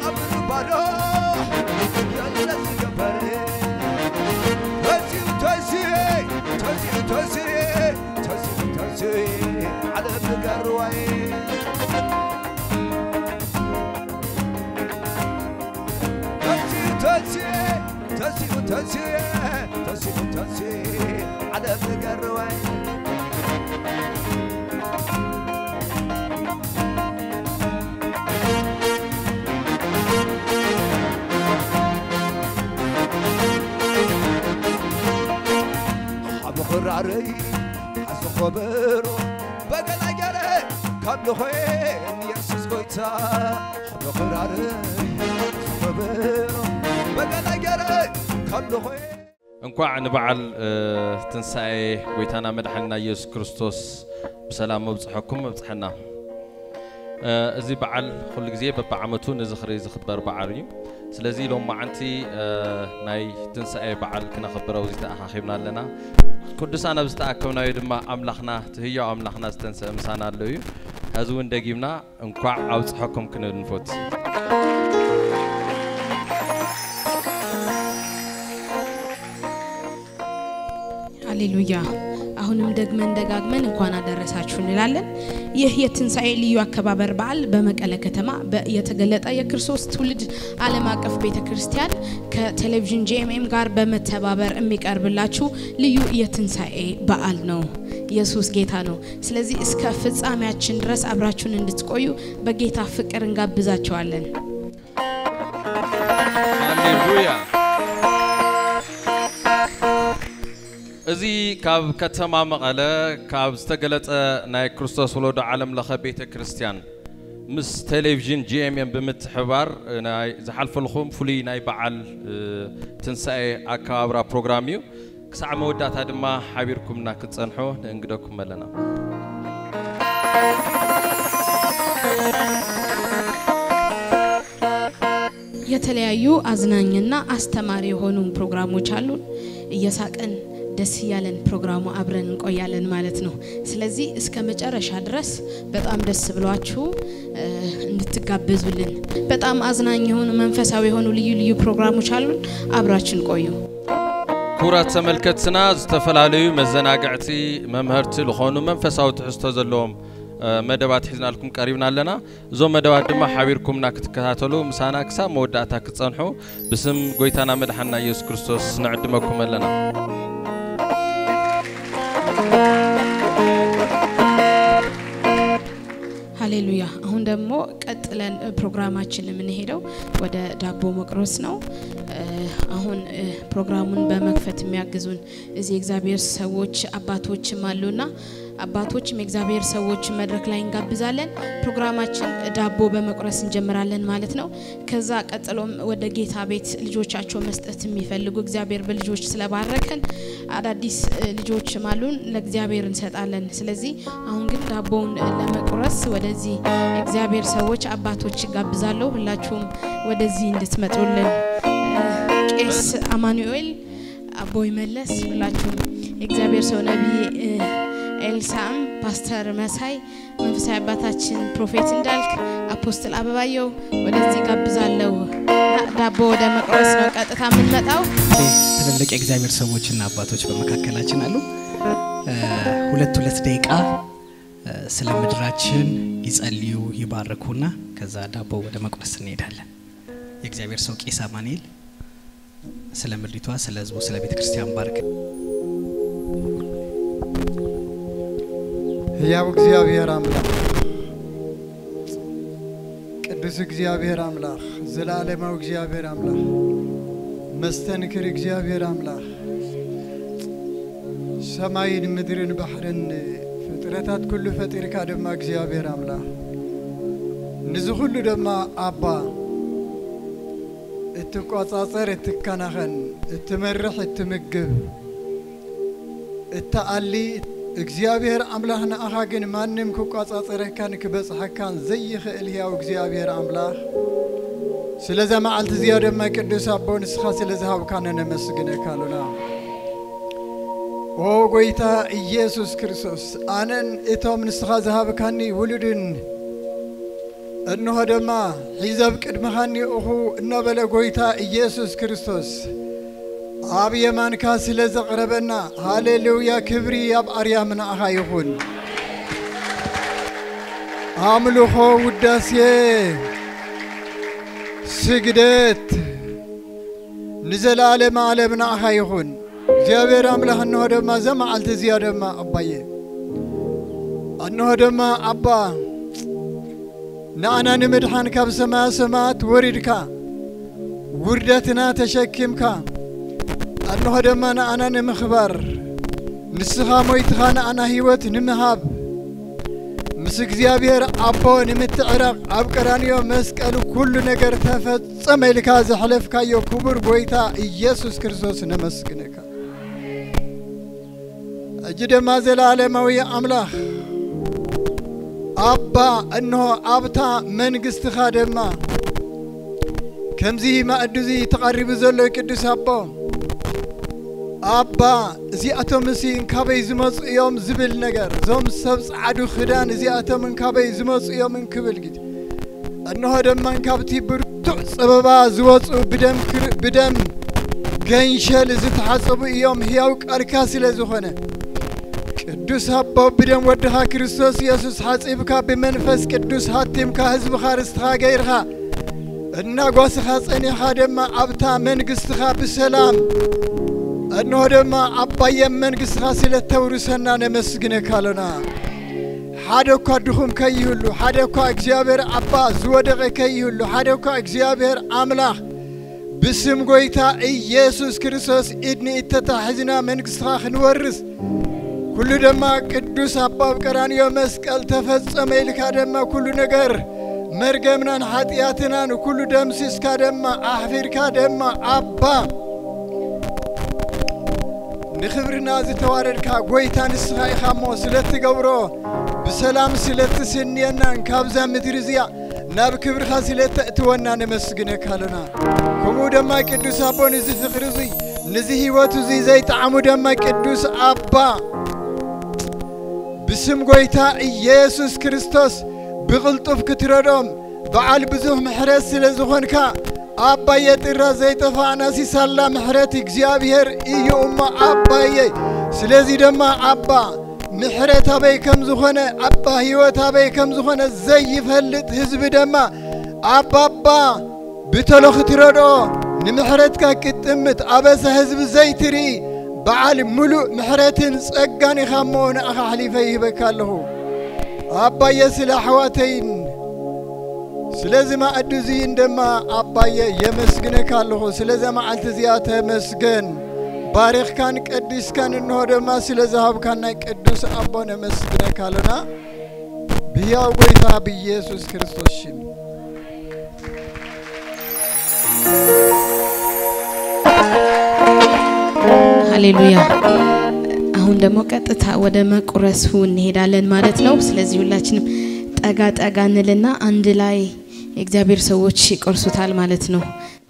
قبل بارو يلا زكبري تزي على بقروي تزي على بقروي قراري حسو خبرو بقلا جاري كابلو خوين يرسس قويتا حبلو قراري حسو خبرو بقلا جاري كابلو خوين انكوع نبعل تنساي قويتانا مدحنا يسوع كريستوس بسلام وبصحكم وبصحنا ازي بعل كل جزيه ببعمتو نزخري زخبر بعري سلازي لو معنتي ناي تنساي بعل كنا خبرو زي تاخيبنا لنا قدسانا بستاكونا يدما املاخنا تهيو املاخنا استنس مسانا لوي هازو ندغيمنا انكوا اوصحكم كننفوت ሃሌሉያ አሁንም ደግመን ደጋግመን እንኳን አደረሳችሁ እንላለን ይህ የትንሳኤ ልዩ አከባበር በዓል በመቀለ ከተማ የተገለጠ የክርስቶስ ትውልድ ዓለም አቀፍ ቤተክርስቲያን ከቴሌቪዥን ጂኤምኤም ጋር በመተባበር የሚቀርብላችሁ ልዩ የትንሳኤ በዓል ነው ኢየሱስ ጌታ ነው ስለዚህ እስከ ፍጻሜያችን ድረስ አብራችሁን እንድትቆዩ በጌታ ፍቅር እንጋብዛችኋለን ሃሌሉያ ازي كاب كتما مقاله كاب استغلط ناي كريستوس ولد عالم لخ بيت كريستيان مس تلفزيون جي ام ام بمتحبار ناي زحلف لكم فلي ناي بعل تنساي اكابرا بروغراميو كسع موداتا دما حبيركمنا كتصنحو انغدكم ملنا የተለያዩ አዝናኝና አስተማሪ የሆኑ ፕሮግራሞች አሉን እየሳቀን ደስ ያለን ፕሮግራሙ አብረን እንቆያለን ማለት ነው ስለዚህ እስከ መጨረሻ ድረስ በጣም ደስ ብሏችሁ እንድትጋበዙልን በጣም አዝናኝ የሆኑ መንፈሳዊ የሆኑ ልዩ ፕሮግራሞች አሉን አብራችን ቆዩ ኩራት ተመልከትና ዝተፈላልዩ መዘናጋዕቲ መምህርቲ ለሆኑ መንፈሳዊ ትሕዝቶ ዘለዎም መደባት ሒዝናልኩም ቀሪብና ኣለና ዞ መደባት ድማ ሓቢርኩምና ክትከታተሉ ምሳና ክሳ መወዳእታ ክትጸንሑ ብስም ጎይታና መድሓና ኢየሱስ ክርስቶስ ንዕድመኩም ኣለና ሃሌሉያ አሁን ደግሞ ቀጥለን ፕሮግራማችንን የምንሄደው ወደ ዳቦ መቅረስ ነው አሁን ፕሮግራሙን በመክፈት የሚያግዙን እዚህ እግዚአብሔር ሰዎች አባቶችም አሉና አባቶችም እግዚአብሔር ሰዎች መድረክ ላይ እንጋብዛለን ፕሮግራማችን ዳቦ በመቅረስ እንጀምራለን ማለት ነው ከዛ ቀጥሎም ወደ ጌታ ቤት ልጆቻቸው መስጠት የሚፈልጉ እግዚአብሔር በልጆች ስለባረከን አዳዲስ ልጆች ማሉን ለእግዚአብሔር እንሰጣለን ስለዚህ አሁን ግን ዳቦውን ለመቅረስ ወደዚህ እግዚአብሔር ሰዎች አባቶች ጋብዛለሁ ሁላችሁም ወደዚህ እንድትመጡልን ቄስ አማኑኤል አቦይ መለስ ሁላችሁም እግዚአብሔር ሰው ነብይ ኤልሳም ፓስተር መሳይ መንፈሳዊ አባታችን ፕሮፌት እንዳልክ አፖስቶል አበባየው ወደዚህ ጋብዛለሁ ዳቦ ወደ መቅረስ ነው ቀጥታ የምንመጣው ትልልቅ የእግዚአብሔር ሰዎችና አባቶች በመካከላችን አሉ ሁለት ደቂቃ ስለ ምድራችን ይጸልዩ ይባርኩና ከዛ ዳቦ ወደ መቅረስ እንሄዳለን የእግዚአብሔር ሰው ቄስ አማኑኤል ስለ ምድሪቷ ስለ ህዝቡ ስለ ቤተክርስቲያን ባርክ يا እግዚአብሔር አምላክ ቅዱስ እግዚአብሔር አምላክ ዘላለማዊ እግዚአብሔር አምላክ መስተንክር እግዚአብሔር አምላክ ሰማይን ምድርን ባህርን ፍጥረታት ሁሉ ፈጥርከ ደማ እግዚአብሔር አምላክ ንዙ ሁሉ ደማ አባ እትቆጻጸር እትከናኸን እትመርሕ እትምግብ እታአሊ እግዚአብሔር አምላክና አኻግን ማንንም ከቋጻጸረህ ካን ከበጽሐካን ዘይኽእል ያው እግዚአብሔር አምላክ ስለዛ ማዓልት ዝያደ ማቅዱስ አቦን ስኻ ስለዛው ካን ነመስግነካሉና ኦ ጎይታ ኢየሱስ ክርስቶስ አነን እቶም ንስኻ ዘሃብካኒ ውሉድን እንሆ ደማ ሒዘብ ቅድመኻኒ እኹ እናበለ ጎይታ ኢየሱስ ክርስቶስ ኣብ የማንካ ስለ ዘቕረበና ሃሌሉያ ክብሪ ኣብ ኣርያም ንኣኻ ይኹን ኣምልኾ ውዳሴ ስግደት ንዘላለም ዓለም ንኣኻ ይኹን እግዚአብሔር አምላክ እንሆ ደማ ዘመዓልት እዚያ ደማ አባዬ እንሆ ደማ አባ ናአና ንምድሓን ካብ ሰማያ ሰማያት ወሪድካ ውርደትና ተሸኪምካ እንሆ ደማ ናአና ንምኽባር ንስኻ ሞይትኻ ናአና ህይወት ንምሃብ ምስ እግዚአብሔር አቦ ንምትዕራቕ ኣብ ቀራንዮ መስቀል ኩሉ ነገር ተፈጸመ ኢልካ ዘሕለፍካዮ ክቡር ጎይታ ኢየሱስ ክርስቶስ ነመስግነካ أجد ما زلال موي أملاخ أبا أنه أبتا من قست خادمة كم زي ما أدوزي تقرب زلو كدس أبا زي أتومسي إنكابي زمص يوم زبل نجار زوم سبس عدو خدان زي أتوم إنكابي زمص يوم إنكبل جد أنه دم إنكابتي برتو سببا زوص بدم جنشل زت حسب يوم هياوك أركاسي لزخنة قدوس هبا بدم ودها كريستوس يسوس حسبك بمنفس قدوس هاتمك حزب خارستها غيرها الناقوس خاصني خادم أبتا من قستها بسلام أنه دما أبا يمن قستها سلة تورسنا نمسجنك لنا حدوكا دخم كيهلو حدوكا اكزيابير أبا زودغ كيهلو حدوكا اكزيابير أملاخ بسم قويتا إيسوس كريستوس إدني اتتحزنا من قستها نورس كل دما قدوس أبا بقرانيو مسكال تفصم إلك دما كل نجر مرقمنا حطياتنا وكل دم سيسكا دما أحفركا دما أبا نخبرنا زي توارركا قويتا نسخاي خامو سلت قورو بسلام سلت سنينا نكابزا مدرزيا ناب كبرخا سلت اتوانا نمسقنك لنا كمو دما قدوس أبا نزي فخرزي نزي هيواتو زي تعمو دما قدوس أبا بسم قويتا إيسوس كريستوس بغلطف كتردم بعال بزوه محرس لزخونكا أبا يترى زي تفعنا سيسالا محرت اكزيابير إيو أما أبا يي سلازي دما أبا محرت هباي كم زخونة أبا هيوت هباي كم زخونة زي فهلت هزب دما أبا بتلو ختردو نمحرتكا كتمت أبا سهزب زي تري بعال ملو محرتين سأقاني خامون أخا حليفيه بكاله أبا يسل حواتين سلازي ما أدوزي عندما أبا يمسكنك الله سلازي ما عالتزياته مسكن باريخ كان قديس كان إنه دما سلازي هاب كان قدوس أبا نمسكنك لنا بيا ويتا بيسوس كريستوس شين هاليلويا አሁን ደግሞ ቀጥታ ወደ መቁረሱ እንሄዳለን ማለት ነው ስለዚህ ሁላችንም ጠጋጠጋንልና አንድ ላይ የእግዚአብሔር ሰዎች ይቆርሱታል ማለት ነው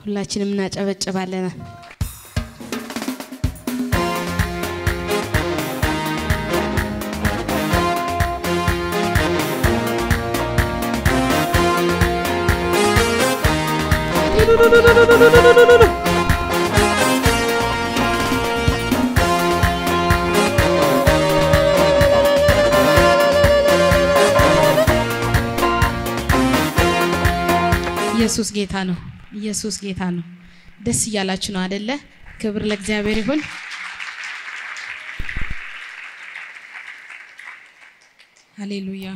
ሁላችንም እናጨበጭባለን ኢየሱስ ጌታ ነው ደስ ይያላችሁ ነው አይደለ ክብር ለእግዚአብሔር ይሁን ሃሌሉያ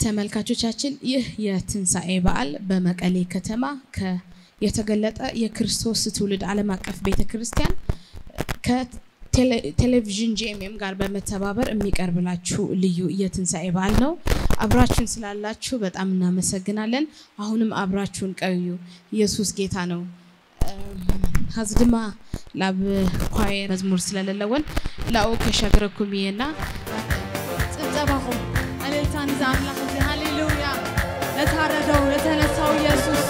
ተመልካቾቻችን ይህ የትንሳኤ በዓል በመቀሌ ከተማ የተገለጠ የክርስቶስ ትውልድ ዓለም አቀፍ ቤተክርስቲያን ከቴሌቪዥን ጂኤምኤም ጋር በመተባበር የሚቀርብላችሁ ልዩ የትንሳኤ በዓል ነው አብራችሁን ስላላችሁ በጣም እናመሰግናለን አሁንም አብራችሁን ቀዩ ኢየሱስ ጌታ ነው ሀዝድማ ላብ ኳየር መዝሙር ስለሌለውን ላው ከሸግረኩሚና ጽባኹም አለታን ዛምላክ ሃሌሉያ ለታረደው ለተነሳው ኢየሱስ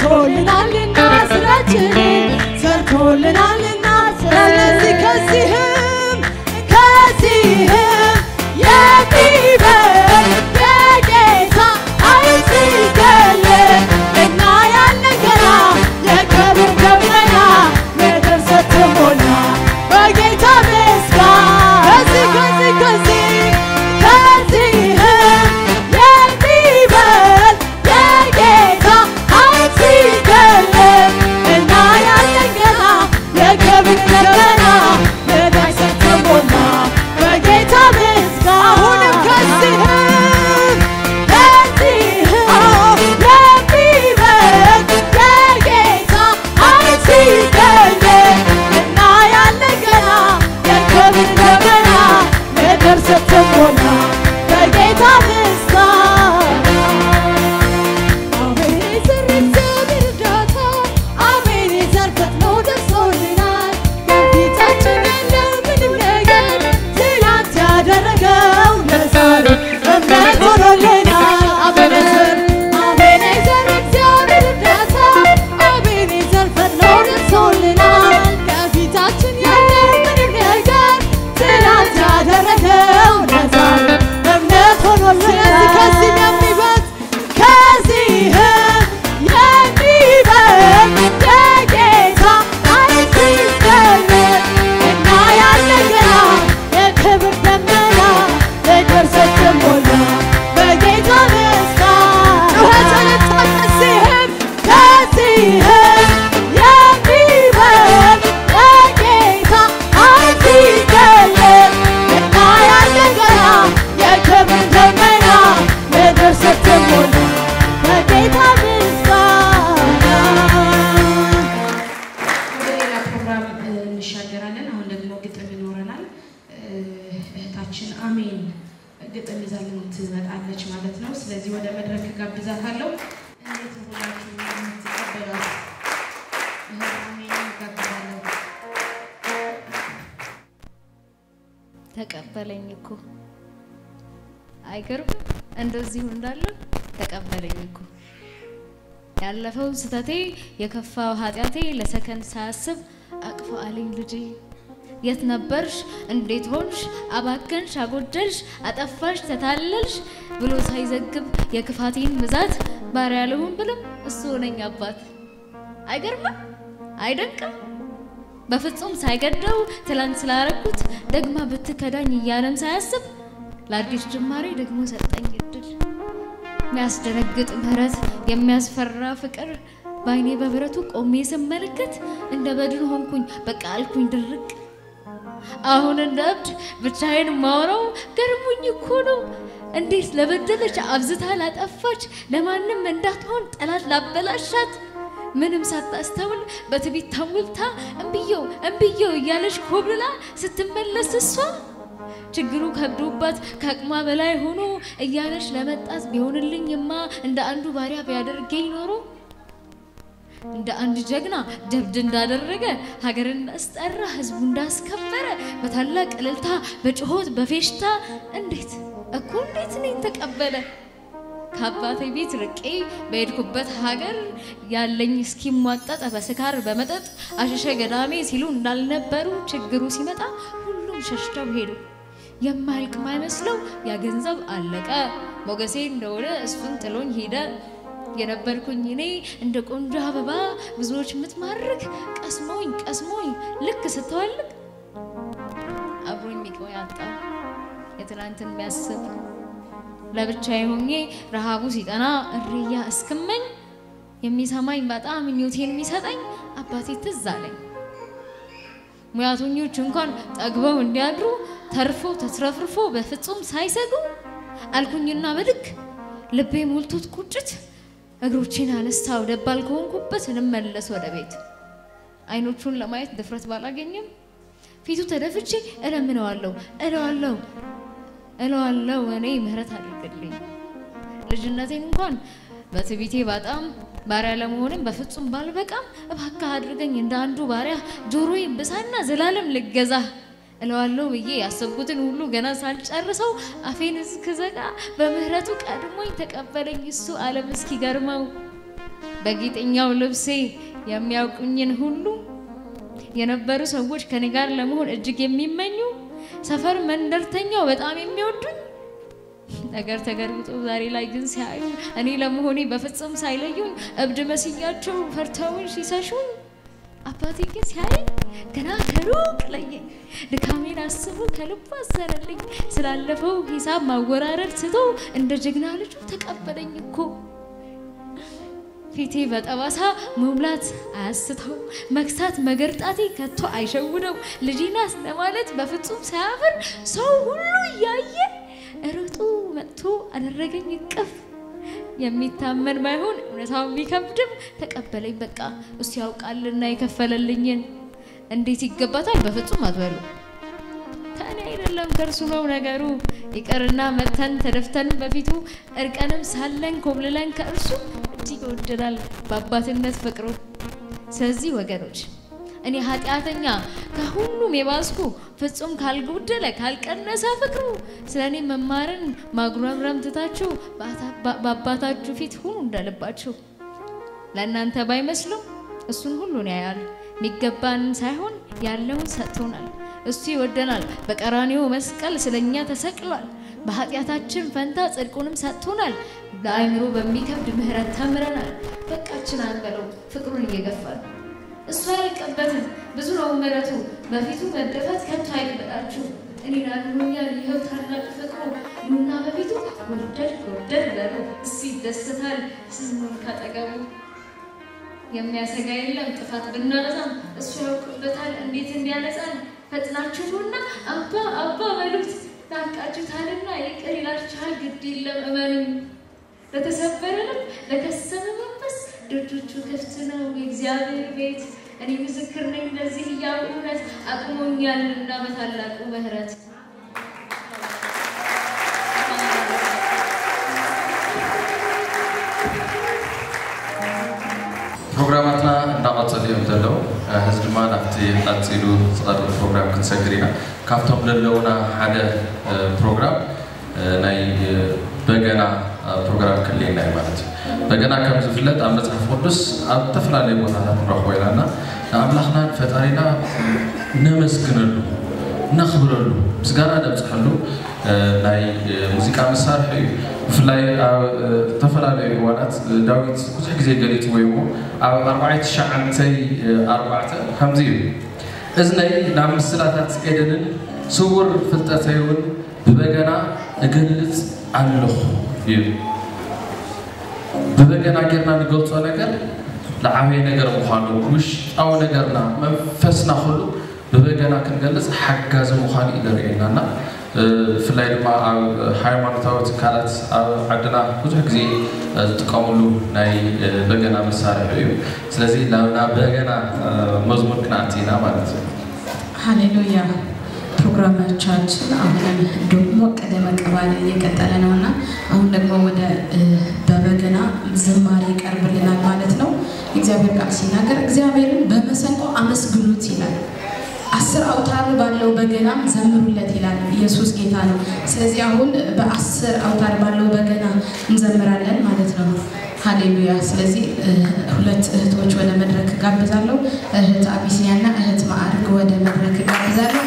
ሰርቶልናልና ስራችንን ሰርቶልናልና ስለዚህ ከዚህም የሚበልጥ የጌታ ኃይል ሲገለጥ እና ያለን ገና የክብር ደመና ምድር ስትሞላ በጌታ ምስጋና ከዚህም የሚበልጥ የጌታ ኃይል ሲገለጥ እና ያለን ገና የክብር ደመና ምድር ስትሞላ በጌታ ምስጋና አሁንም ከዚህም የሚበልጥ የጌታ ኃይል ሲገለጥ እና ያለን ገና የክብር ደመና ምድር ስትሞላ በጌታ ምስጋና አቤኔዘር እግዚአብሔር እርዳታ አቤኔዘር ፈጥኖ ደርሶልናል ከፊታችን ያለው ምንም ነገር ትናንት ያደረገው ለዛሬ እምነት ሆኖልናል አቤኔዘር እግዚአብሔር እርዳታ አቤኔዘር ፈጥኖ ደርሶልናል ከፊታችን ያለው ምንም ነገር ትናንት ያደረገው ለዛሬ እምነት ሆኖልናል ከዚህም የሚበልጥ የጌታ ኃይል ሲገለጥ እና ያለን ገና የክብር ደመና ምድር ስትሞላ በጌታ ምስጋና ጩኸትን ከዚህም የሚበልጥ የጌታ ኃይል ሲገለጥ እና ያለን ገና የክብር ደመና ምድር ስትሞላ በጌታ ምስጋና ወደ ሌላ ፕሮግራም እንሻገራለን። አሁን ደግሞ ግጥም ይኖረናል። እህታችን አሜን ግጥም ይዛልን ትመጣለች ማለት ነው። ስለዚህ ወደ መድረክ ጋብዛታለሁ። እንዴት ሁላችሁ የምትቀበሏት እህት አሜን ጋብዛለሁ። ተቀበለኝ እኮ አይገርም እንደዚሁ እንዳለ ተቀበለኝ እኮ ያለፈው ስተቴ የከፋው ኃጢያቴ ለሰከንድ ሳያስብ አቅፎ አለኝ ልጄ የት ነበርሽ እንዴት ሆንሽ አባከንሽ አጎደልሽ አጠፋሽ ተታለልሽ ብሎ ሳይዘግብ የክፋቴን ብዛት ባሪያ ልሁን ብለም እሱ ሆነኝ አባት አይገርም አይደንቅም በፍጹም ሳይገደው ትላንት ስላረኩት ደግማ ብትከዳኝ እያለም ሳያስብ ለአዲስ ጅማሬ ደግሞ ሰጠኝ እድል የሚያስደነግጥ ምህረት የሚያስፈራ ፍቅር ባይኔ በብረቱ ቆሜ ስመለከት እንደ በድን ሆንኩኝ በቃ አልኩኝ ድርቅ አሁን እንደ እብድ ብቻዬን ማወራው ገርሞኝ እኮ ነው እንዴት ለበደለች አብዝታ ላጠፋች ለማንም እንዳትሆን ጠላት ላበላሻት ምንም ሳታስተውል በትቢት ተሞልታ እምብየው እያለች ኮብልላ ስትመለስ እሷ ችግሩ ከብዶባት ከአቅሟ በላይ ሆኖ እያለች ለመጣት ቢሆንልኝማ እንደ አንዱ ባሪያ ቢያደርገኝ ኖሮ እንደ አንድ ጀግና ጀብድ እንዳደረገ ሀገር እንዳስጠራ ህዝቡ እንዳስከበረ በታላቅ እልልታ በጭሆት በፌሽታ እንዴት እኔን ተቀበለ ከአባቴ ቤት ርቄ በሄድኩበት ሀገር ያለኝ እስኪሟጠጥ በስካር በመጠጥ አሸሸ ገዳሜ ሲሉ እንዳልነበሩ ችግሩ ሲመጣ ሁሉም ሸሽተው ሄዱ የማይልቅ ማይመስለው ያ ገንዘብ አለቀ ሞገሴ እንደወደ እሱን ጥሎኝ ሄደ የነበርኩኝ እኔ እንደ ቆንጆ አበባ ብዙዎች ምትማርክ ቀስሞኝ ልክ ስተዋልቅ አብሮኝ ሚቆይ አጣ የትናንትን የሚያስብ ለብቻዬ ሆኜ ረሃቡ ሲጠና እሪያ እስክመኝ የሚሰማኝ በጣም ምኞቴን የሚሰጠኝ አባቴ ትዝ አለኝ ሙያተኞች እንኳን ጠግበው እንዲያድሩ ተርፎ ተትረፍርፎ በፍጹም ሳይሰጉ አልኩኝና በልክ ልቤ ሞልቶት ቁጭት እግሮቼን አነሳው ደባል ከሆንኩበት እንመለስ ወደ ቤት አይኖቹን ለማየት ድፍረት ባላገኝም ፊቱ ተደፍቼ እለዋለሁ እኔ ምህረት አድርግልኝ ልጅነቴን እንኳን በትቢቴ በጣም ባሪያ ለመሆንም በፍጹም ባልበቃም እባክህ አድርገኝ እንደ አንዱ ባሪያ ጆሮዬን ብሳና ዘላለም ልገዛ እለዋለሁ ብዬ ያሰብኩትን ሁሉ ገና ሳልጨርሰው አፌን እስክዘጋ በምህረቱ ቀድሞኝ ተቀበለኝ እሱ ዓለም እስኪገርመው በጌጠኛው ልብሴ የሚያውቁኝን ሁሉ የነበሩ ሰዎች ከኔ ጋር ለመሆን እጅግ የሚመኙ ሰፈር መንደርተኛው በጣም የሚወዱኝ ነገር ተገርብጦ ዛሬ ላይ ግን ሲያዩ እኔ ለመሆኔ በፍጹም ሳይለዩኝ እብድ መስያቸው ፈርተውኝ ሲሰሹኝ አባቴ ግን ሲያይ ገና ከሩቅ ለየኝ ድካሜን አስቦ ከልቡ አዘነልኝ ስላለፈው ሂሳብ ማወራረድ ትቶ እንደ ጀግና ልጁ ተቀበለኝ እኮ ፊቴ በጠባሳ መሙላት አያስተው መክሳት መገርጣቴ ከቶ አይሸውደው ልጅናስ ለማለት በፍጹም ሳያፍር ሰው ሁሉ ያየ እርጡ መጥቶ አደረገኝ እቅፍ የሚታመን ባይሆን እውነታው ቢከብድም ተቀበለኝ በቃ እሱ ያውቃልና የከፈለልኝን እንዴት ይገባታል በፍጹም አትበሉ ታኔ አይደለም ከርሱ ነው ነገሩ ይቀርና መተን ተደፍተን በፊቱ እርቀንም ሳለን ኮብልለን ከእርሱ እጅግ ወደዳል በአባትነት ፍቅሩ ስለዚህ ወገኖች እኔ ኃጢአተኛ ከሁሉም የባስኩ ፍጹም ካልጎደለ ካልቀነሰ ፍቅሩ ስለኔ መማርን ማጉረምረም ትታችሁ በአባታችሁ ፊት ሁሉ እንደልባችሁ ለእናንተ ባይመስልም እሱን ሁሉን ያያል ሚገባን ሳይሆን ያለውን ሰጥቶናል እሱ ይወደናል በቀራኒዮ መስቀል ስለኛ ተሰቅሏል በኃጢአታችን ፈንታ ጽድቁንም ሰጥቶናል ለአይምሮ በሚከብድ ምህረት ተምረናል በቃችን አንበለው ፍቅሩን እየገፋል እሱ አይቀበትም ብዙ ነው ምህረቱ በፊቱ መደፈት ከቶ አይቀበላችሁ እኔ ላሉኛል ይኸው ታላቅ ፍቅሩ ኑና በፊቱ ወደድ በሉ እሱ ይደሰታል ስንሆን ካጠገቡ የሚያሰጋ የለም ጥፋት ብናነሳም እሱ ያውቅበታል እንዴት እንዲያነጻን ፈጥናችሁና አባ በሉት ታቃችሁታልና ይቅር ይላችኋል ግድ የለም እመኑኝ ለተሰበረ ልብ ለከሰመ መንፈስ ደጆቹ ክፍት ነው የእግዚአብሔር ቤት እኔ ምስክር ነኝ ለዚህ ያው እውነት አቅሞኛልና በታላቁ ምህረት ፕሮግራማትና እንዳቀጽልዮም ዘለው ህዝብማ ናፍቲ ጣጽሉ ጽዳት ፕሮግራም ክንሰግሪና ካፍቶም ለለውና ሓደ ፕሮግራም ናይ በገና ፕሮግራም ክልልና ማለት በገና ከም ዝፍለጥ ኣብ መጽሐፍ ቅዱስ ኣብ ተፈላለየ ቦታታት ንረኽቦ ኢናና ንኣምላኽና ፈጣሪና ነመስግነሉ ነኽብረሉ ምስጋና ነብፅሐሉ ናይ ሙዚቃ መሳርሒ እዩ ብፍላይ ኣብ ተፈላለዩ እዋናት ዳዊት ብዙሕ ግዜ ገሊፅዎ እዩ ኣብ 4:4 ከምዚ እዩ እዝነይ ናብ ምስላታት ኤደንን ስውር ፍልጠተይ እውን ብበገና እገልጽ ኣለኹ እዩ በበገና ጌርና ንገልጾ ነገር ለዓበይ ነገር ምዃኑ ውሽጣዊ ነገርና መንፈስና ሁሉ በበገና ክንገልጽ ሓጋዚ ምዃኑ ይደርየናና ፍላይ ድማ ኣብ ሃይማኖታዊ ትካላት ኣብ ዓድና ብዙሕ ግዜ ዝጥቀሙሉ ናይ በገና መሳርሒ እዩ ስለዚ ናብ በገና መዝሙር ክንኣትይና ማለት እዩ ሃሌሉያ ፕሮግራማችን አሁን ደግሞ ቀደም ቀባለ እየቀጠለ ነውና አሁን ደግሞ ወደ በበገና ዝማሬ ይቀርብልናል ማለት ነው እግዚአብሔር ቃል ሲናገር እግዚአብሔርን በመሰንቆ አመስግኑት ይላል 10 አውታር ባለው በገና ዘምሩለት ይላል ኢየሱስ ጌታ ነው ስለዚህ አሁን በ10 አውታር ባለው በገና እንዘምራለን ማለት ነው ሃሌሉያ ስለዚህ ሁለት እህቶች ወደ መድረክ ጋብዛለሁ እህት አቢሲያና እህት ማዕርግ ወደ መድረክ ጋብዛለሁ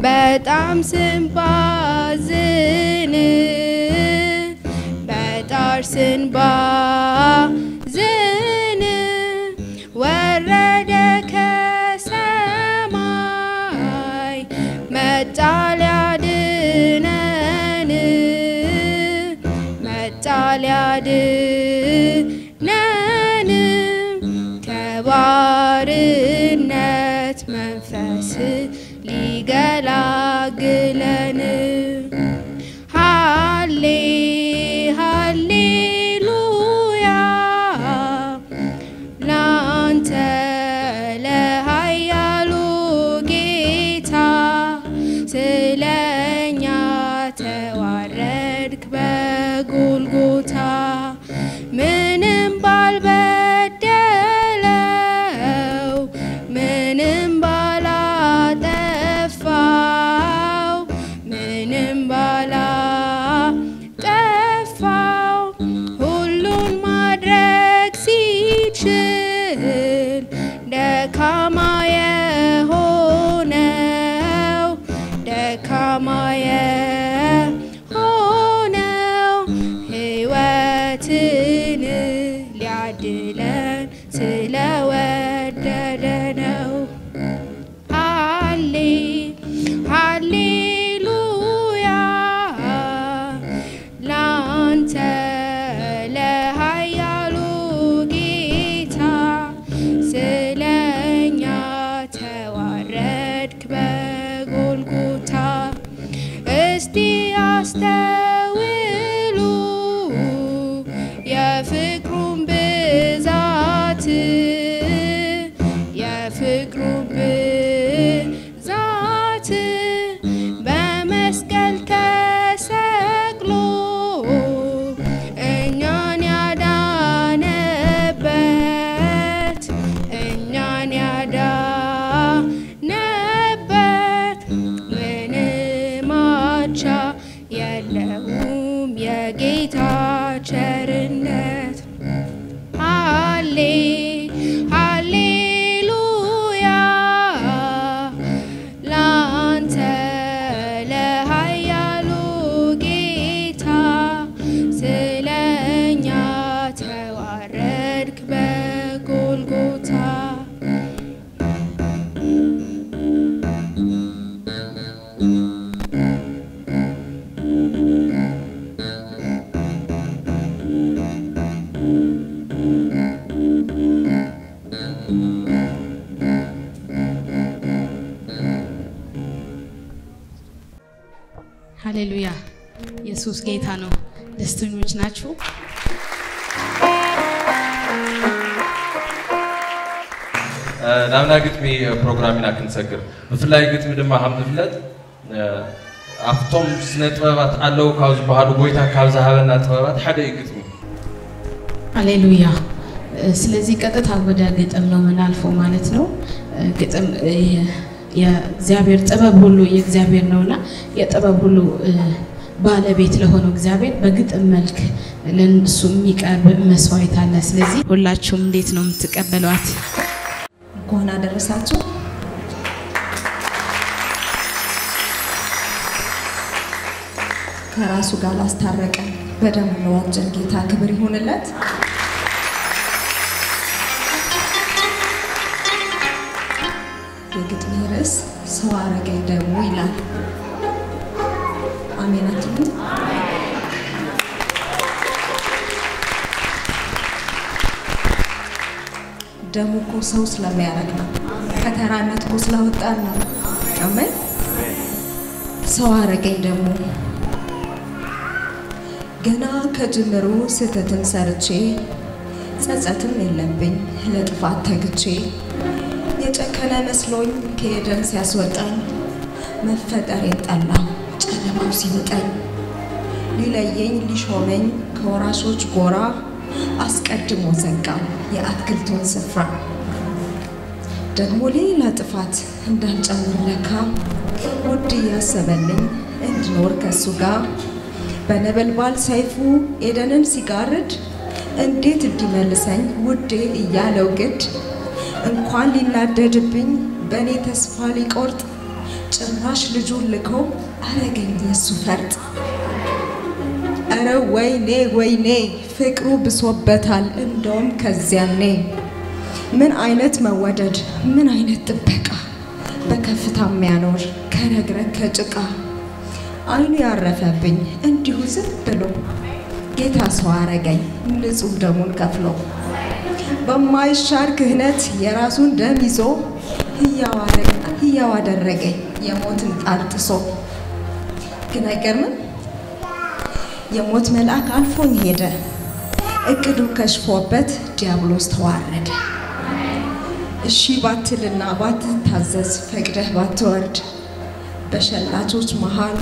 በጣም ስንባዝን በጣር ስንባዝን ወረደ ከሰማይ መጣ ሊያድነን መጣ ሊያድነን ከባርነት መንፈስ ሊገላግለን ሃሌ ሃሌሉያ ላንተ ለሃ ሃሌሉያ ላንተ ለኃያሉ ጌታ ስለኛ ተዋረድክ በጎልጎታ ሃሌሉያ ኢየሱስ ጌታ ነው ደስተኞች ናችሁ ናምና ግጥሚ ፕሮግራሚና ክንሰግር ብፍላይ ግጥሚ ድማ ሐምድፍለት አፍቶም ስነ ጥበባት አለው ካውዝ ባህሉ ጎይታ ካብዛ ሀበና ጥበባት ሓደ ግጥሚ ሃሌሉያ ስለዚህ ቀጥታ ወደ ግጥም ነው ምናልፈው ማለት ነው ግጥም የእግዚአብሔር ጥበብ ሁሉ የእግዚአብሔር ነውና የጥበብ ሁሉ ባለቤት ለሆነው እግዚአብሔር በግጥም መልክ ለነሱ የሚቀርብ መስዋዕት አለ ስለዚህ ሁላችሁም እንዴት ነው የምትቀበሏት እንኳን አደረሳችሁ ከራሱ ጋር ላስታረቀን በደሙ ለዋጀን ጌታ ክብር ይሁንለት የግጥሜ ርዕስ ሰው አረገኝ ደግሞ ይላል አሜን አትሉ ደሙ እኮ ሰው ስለሚያረግ ነው ከተራነት እኮ ስላወጣን ነው አሜን ሰው አረገኝ ደግሞ ገና ከጅምሩ ስተትን ሰርቼ ጸጸትም የለብኝ ለጥፋት ተግቼ የጨከነ መስሎኝ ከኤደን ሲያስወጣኝ መፈጠሬን ጠላሁ ጨለማው ሲውጠኝ ሊለየኝ ሊሾመኝ ከወራሾች ጎራ አስቀድሞ ዘጋ የአትክልቱን ስፍራ ደግሞ ሌላ ጥፋት እንዳልጨምር ለካ ውድ ያሰበልኝ እንድኖር ከሱ ጋር በነበልባል ሰይፉ ኤደንን ሲጋርድ እንዴት እንዲመልሰኝ ውዴ እያለው ግድ እንኳን ሊናደድብኝ በኔ ተስፋ ሊቆርጥ ጭራሽ ልጁን ልኮ አረገኝ የሱ ፈርጥ አረ ወይኔ ፍቅሩ ብሶበታል እንደውም ከዚያኔ ምን አይነት መወደድ ምን አይነት ጥበቃ በከፍታ የሚያኖር ከረግረግ ከጭቃ አይኑ ያረፈብኝ እንዲሁ ዝም ብሎ ጌታ ሰው አረገኝ ንጹህ ደሙን ከፍሎ በማይሻር ክህነት የራሱን ደም ይዞ ሕያው አደረገኝ የሞትን ጣር ጥሶ ግን አይገርምም የሞት መልአክ አልፎኝ ሄደ እቅዱ ከሽፎበት ዲያብሎስ ተዋረደ እሺ ባትልና ባትታዘዝ ፈቅደህ ባትወርድ በሸላቾች መሃል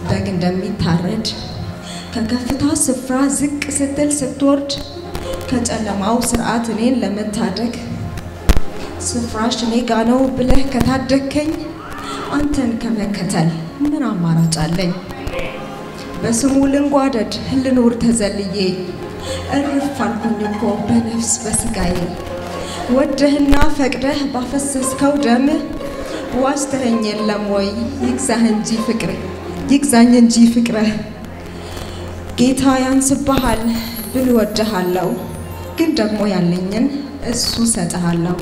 በግ እንደሚታረድ ከከፍታ ስፍራ ዝቅ ስትል ስትወርድ ከጨለማው ስርዓት እኔን ለመታደግ ስፍራሽ እኔ ጋር ነው ብለህ ከታደከኝ አንተን ከመከተል ምን አማራጭ አለኝ በስሙ ልንጓደድ ልኖር ተዘልዬ እርፍ አልኩኝ እኮ በነፍስ በስጋዬ ወደህና ፈቅደህ ባፈሰስከው ደም ዋስተኸኝ የለም ወይ ይግዛኝ እንጂ ፍቅርህ ጌታ ያንስብሃል ብል ወድሃለሁ ግን ደግሞ ያለኝን እሱ ሰጥሃለሁ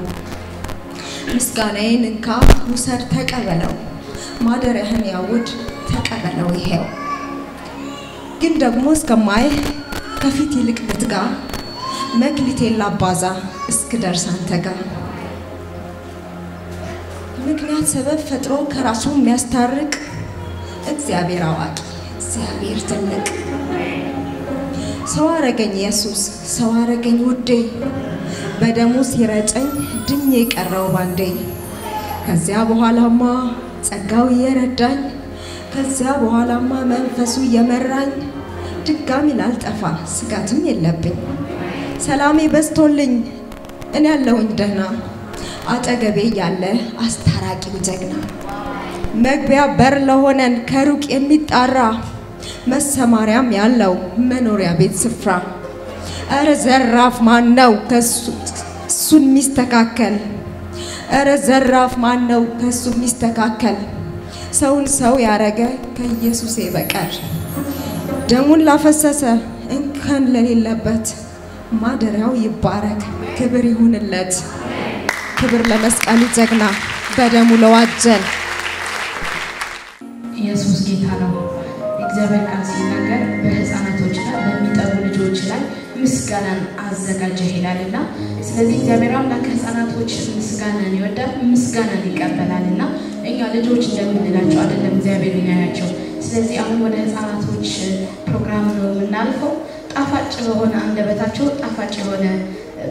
ምስጋናዬን እንካ ውሰድ ተቀበለው ማደረህን ያውድ ተቀበለው ይሄው ግን ደግሞ እስከማይ ከፊት ይልቅ ልትጋ መክሊቴን ላባዛ እስክደርስ አንተ ጋር ምክንያት ሰበብ ፈጥሮ ከራሱ የሚያስታርቅ እግዚአብሔር አዋቂ እግዚአብሔር ትልቅ ሰው አረገኝ ኢየሱስ ሰው አረገኝ ውዴ በደሙ ሲረጨኝ ድኜ ቀረው ባንዴ ከዚያ በኋላማ ጸጋው የረዳኝ ከዚያ በኋላማ መንፈሱ የመራኝ ድጋሚ ላልጠፋ ስጋትም የለብኝ ሰላሜ በስቶልኝ እኔ ያለሁኝ ደህና አጠገቤ ያለ አስታራቂው ጀግና መግቢያ በር ለሆነን ከሩቅ የሚጣራ መሰማሪያም ያለው መኖሪያ ቤት ስፍራ أرى زراف ما نو كسون مستكاكل أرى زراف ما نو كسون مستكاكل سون سو يا رجال كيسوع سيبكر دمون لا فسسه إن كان لليلبت ما دريو يبارك كبر يهون اللد كبر لمسألة زجنا بدمو لواجن ኢየሱስ ጌታ ነው እግዚአብሔር ቃል ሲናገር በህፃናቶችና በሚጠቡ ልጆች ላይ ምስጋናን አዘጋጀ ይላልና ስለዚህ እግዚአብሔር አምላክ ህፃናቶች ምስጋናን ይወዳል ምስጋናን ይቀበላልና እኛ ልጆች እንደምንላቸው አይደለም እግዚአብሔር የሚያያቸው ስለዚህ አሁን ወደ ህፃናቶች ፕሮግራም ነው የምናልፈው ጣፋጭ የሆነ አንደበታቸው ጣፋጭ የሆነ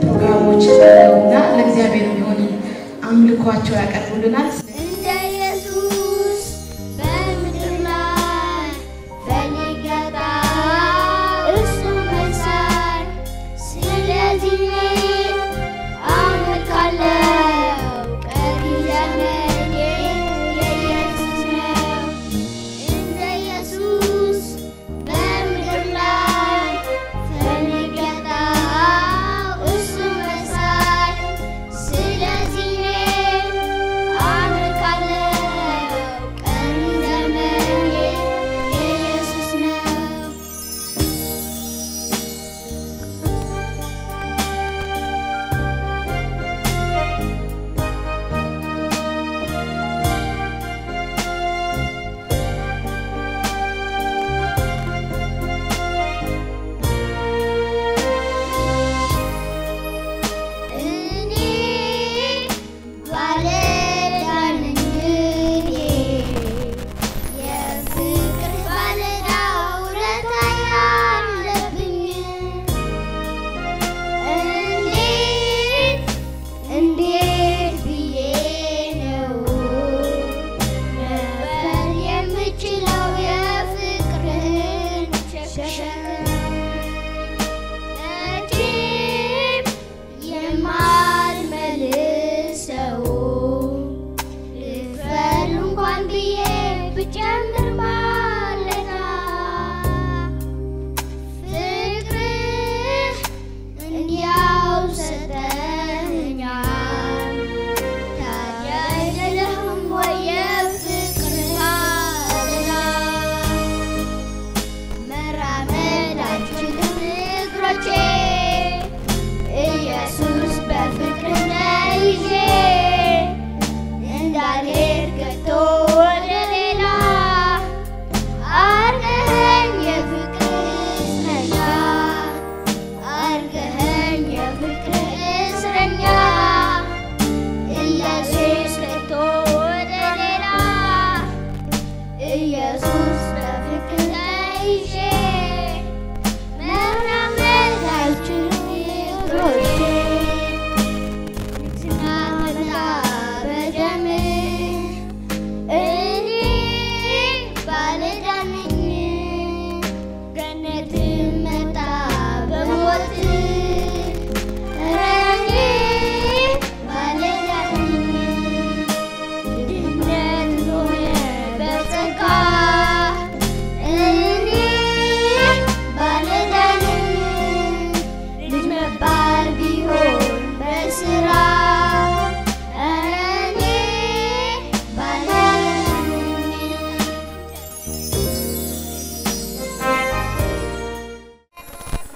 ፕሮግራሞች ነውና ለእግዚአብሔር የሚሆን አምልኳቸው ያቀርቡልናል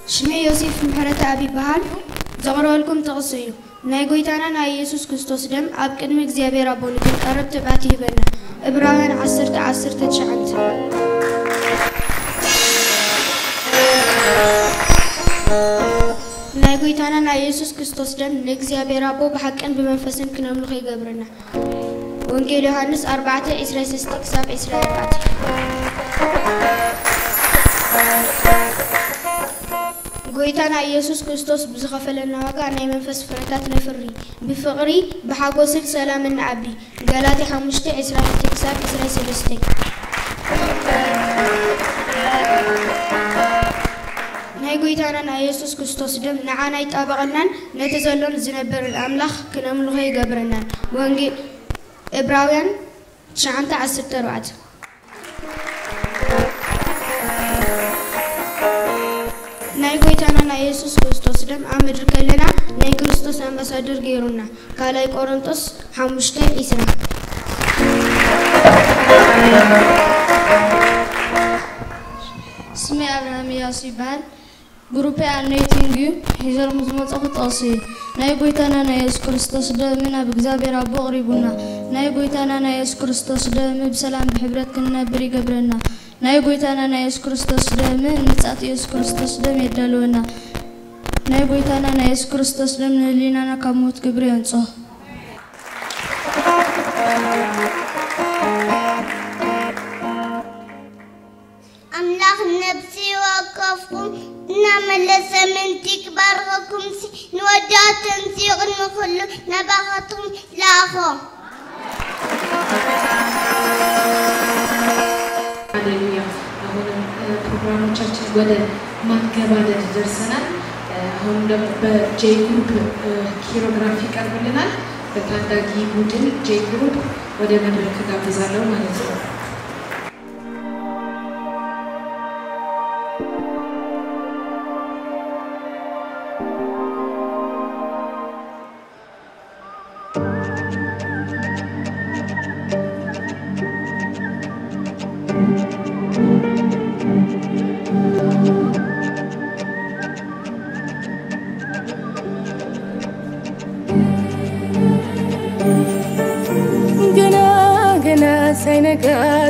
شمي يوسف محرة أبي بحال زغروا لكم تغصيو نايقويتانا نا يسوس كستوس دم أب كلمة زيابي ربونكم قرب تبعتي بنا إبراهيم عصرت تشعنت نايقويتانا نا يسوس كستوس دم نك زيابي ربو بحق أن بمنفسن كنا ملخي قبرنا وانجيل يوحنس 4 إسراء 6 كساب إسراء 4 قويتانا يسوس كريستوس بزغفلنا واقع ناي منفس فرتات نفري بفقري بحاقوسك سلام النعبي قالاتي حمشتي إسراء 6 كساب إسراء 6 ناي قويتانا نا يسوس كريستوس دم نعانا يتابقنا نتزلون زنبر الأملاخ كنا ملغي قبرنا وانجي إبراهيم شعنت 10 روعات ناي قويتانا ጎይታና ኢየሱስ ክርስቶስ ደም አምድር ከለና ናይ ክርስቶስ አምባሳደር ገይሩና ካላይ ቆሮንቶስ 5:20 ስሜ አብርሃም ያሱ ይባል ግሩፕ አኖይቲንግ ሂዘር ሙዝመጽፍ ጣሲ ናይ ጎይታና ናይ ኢየሱስ ክርስቶስ ደም ናብ እግዚአብሔር አብ ቀሪቡና ናይ ጎይታና ናይ ኢየሱስ ክርስቶስ ደም በሰላም በህብረት ክንነብር ይገብረና ናይ ጎይታና ናይ ኢየሱስ ክርስቶስ ደም ንጻት ኢየሱስ ክርስቶስ ደም ይደለውና ናይ ጎይታና ናይ ኢየሱስ ክርስቶስ ደም ንሊናና ከሞት ግብር ያንጾ አምላክ ነፍሲ ወከፍኩም نملس من تكبركم نودات نسيق نخل نبغتهم لاخو ሃሌሉያ አሁን ፕሮግራሞቻችን ወደ ማገባደድ ደርሰናል አሁን ደግሞ በጄ ግሩፕ ኪሮግራፊ ቀርብልናል በታዳጊ ቡድን ጄ ግሩፕ ወደ መድረክ ጋብዛለሁ ማለት ነው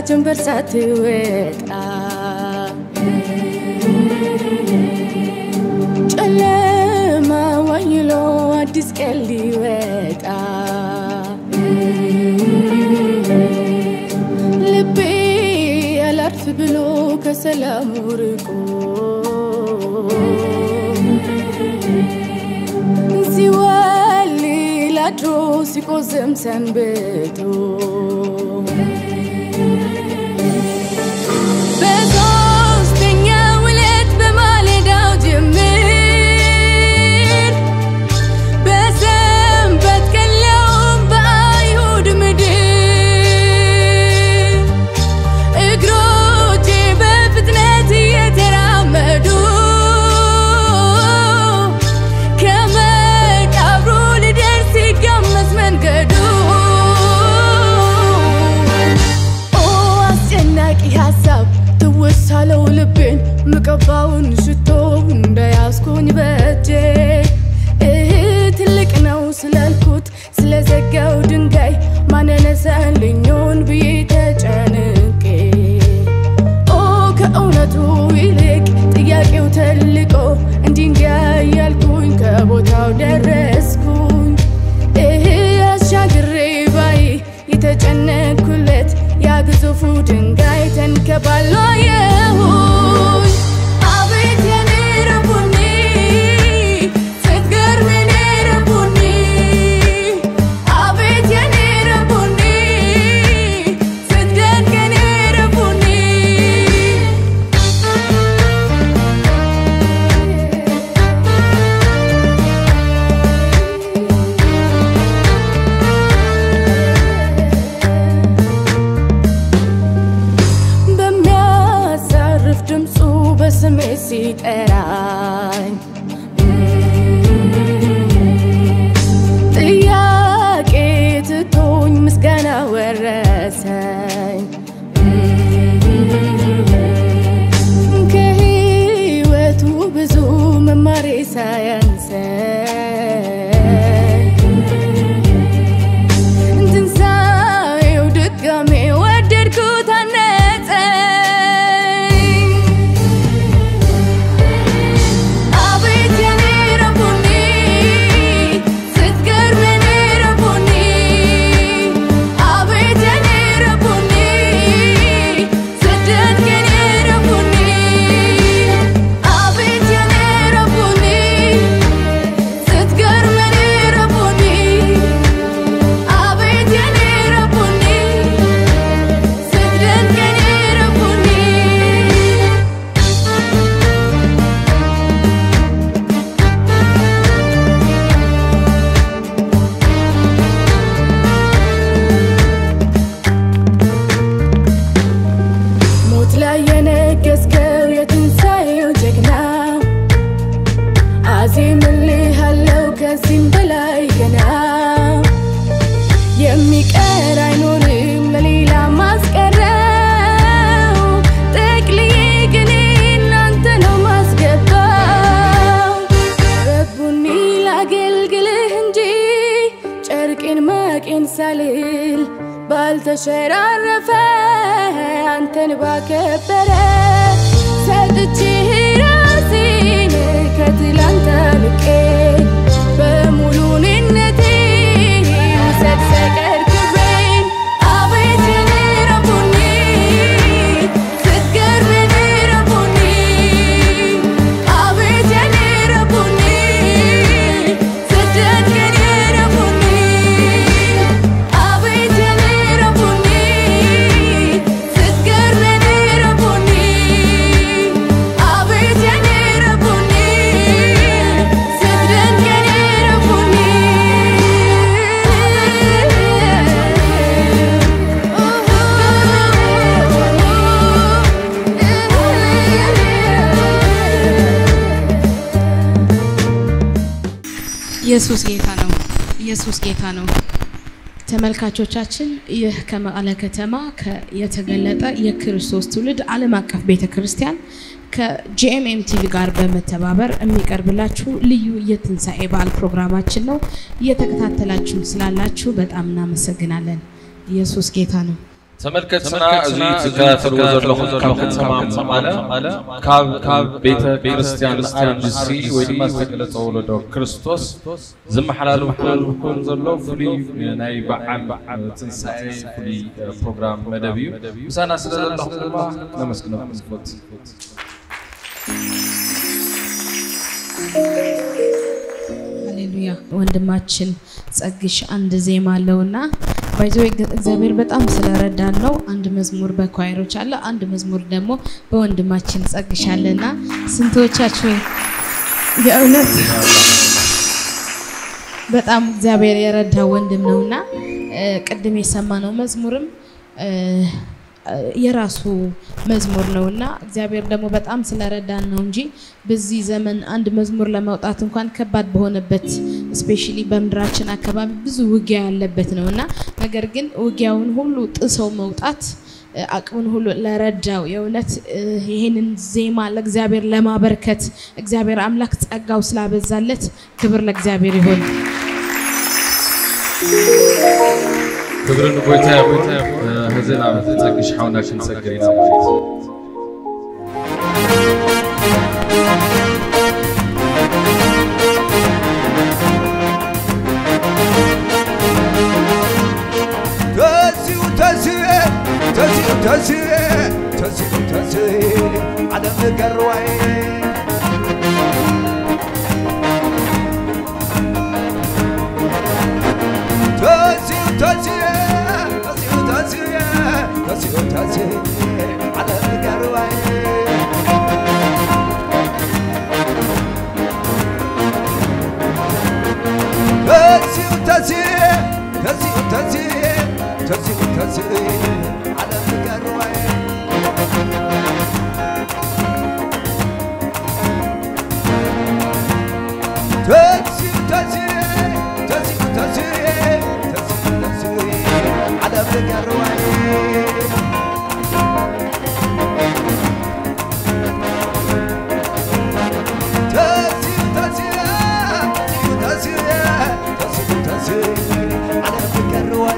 ጀንበር ሳትወጣ ጨለማ ዋይሎ አዲስ ቀን ሊወጣ ልቤ ያላርፍ ብሎ ከሰላሙ ርቆ ሲዋልል አድሮ ሲቆዝም ሰንብቶ مقباون شتو እንዳያስኩኝ በጄ ትልቅ ነው ስለልኩት ስለዘጋው ድንጋይ ማነነሰልኝውን ብዬ ተጨንቄ ከእውነቱ ይልቅ ጥያቄው ተልቆ እንዲንዲያ ያልኩኝ ከቦታው ደረስኩኝ አሻግሬ ባይ የተጨነኩለት ያግዙፉ ድንጋይ ተንከባሎ የሁኝ ሲጠራኝ ጥያቄ ትቶኝ ምስጋና ወረሰኝ ከህይወቱ ብዙ መማሬ ሳያንሰኝ ትንሣኤው ድጋሜ ወደድኩት ከዚህም በላይ ገና የሚቀር አይኖርም ለሌላ ማስቀረው ጠቅልዬ ግን እናንተ ነው ማስገባው ረቡኒ ላገልግልህ እንጂ ጨርቄን ማቄን ሳልል ባልተሸራረፈ አንተን ባከበረ ሰጥቼህ ራሴን ከትላንት ንቄ በሙሉነቴ ውሰድ ሰቀር ክብሬን አቤት የኔ ረቡኒ ስትገርመኝ ረቡኒ አቤት የኔ ረቡኒ ስትደንቀኝ ረቡኒ አቤት የኔ ረቡኒ ስትገርመኝ ረቡኒ አቤት የኔ ረቡኒ ስትደንቀኝ ረቡኒ ኢየሱስ ጌታ ነው ኢየሱስ ጌታ ነው ተመልካቾቻችን ይህ ከመቀለ ከተማ የተገለጠ የክርስቶስ ትውልድ ዓለም አቀፍ ቤተክርስቲያን ከጂኤምኤም ቲቪ ጋር በመተባበር የሚቀርብላችሁ ልዩ የትንሳኤ በዓል ፕሮግራማችን ነው እየተከታተላችሁ ስላላችሁ በጣም እናመሰግናለን ኢየሱስ ጌታ ነው ተመልከትና እዚ ተከታተሉ ዘለኹም ካብ ከተማ መቀለ ካብ ቤተ ክርስቲያን አርጂሲ ወይ ድማ ዝተገለጸ ወለዶ ክርስቶስ ዝመሓላለፉ ዘሎ ፍሉይ ናይ በዓል ትንሳኤ ፍሉይ ፕሮግራም መደብ እዩ ምሳና ስለ ዘለኹም ድማ ነመስግነኩም ስፎት ሃሌሉያ ወንድማችን ጸግሽ አንድ ዜማ አለውና ባይዘው እግዚአብሔር በጣም ስለረዳን ነው አንድ መዝሙር በኳይሮች አለ አንድ መዝሙር ደግሞ በወንድማችን ጸግሻለና ስንቶቻችሁ የእውነት በጣም እግዚአብሔር የረዳው ወንድም ነውና ቅድም የሰማነው መዝሙርም የራሱ መዝሙር ነውና እግዚአብሔር ደግሞ በጣም ስለረዳን ነው እንጂ በዚህ ዘመን አንድ መዝሙር ለማውጣት እንኳን ከባድ በሆነበት ስፔሻሊ በመድራችን አካባቢ ብዙ ውጊያ ያለበት ነውና ነገር ግን ውጊያውን ሁሉ ጥሰው መውጣት አቅሙን ሁሉ ለረዳው የእውነት ይሄንን ዜማ ለእግዚአብሔር ለማበርከት እግዚአብሔር አምላክ ጸጋው ስላበዛለት ክብር ለእግዚአብሔር ይሁን ክብርን ጎይታ ህዝና ጸግሽ ሐውናችን ሰገሪና ማለት تزي على مقروي تزي على مقروي تزي على مقروي على مقروي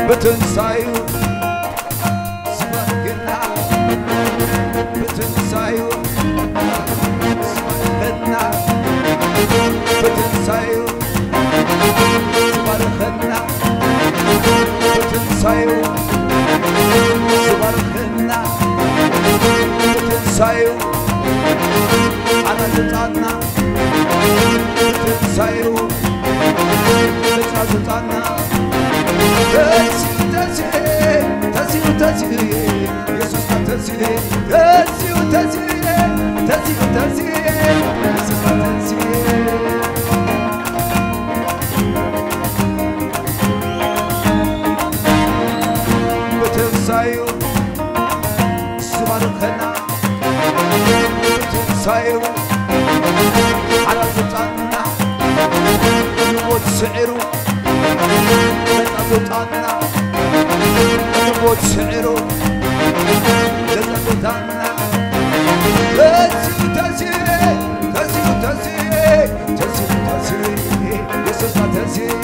بتنسايو سبقنا بتنسايو سبقنا بتنسايو سبقنا بتنسايو سبقنا بتنسايو على لطانا بتنسايو لطانا بتنسايو سبحان تنسايو على سلطاننا نموت سعره لنا سلطاننا نموت سعره لنا سلطاننا تسيو تسيو تسيو تسيو تسيو يسوع تسيو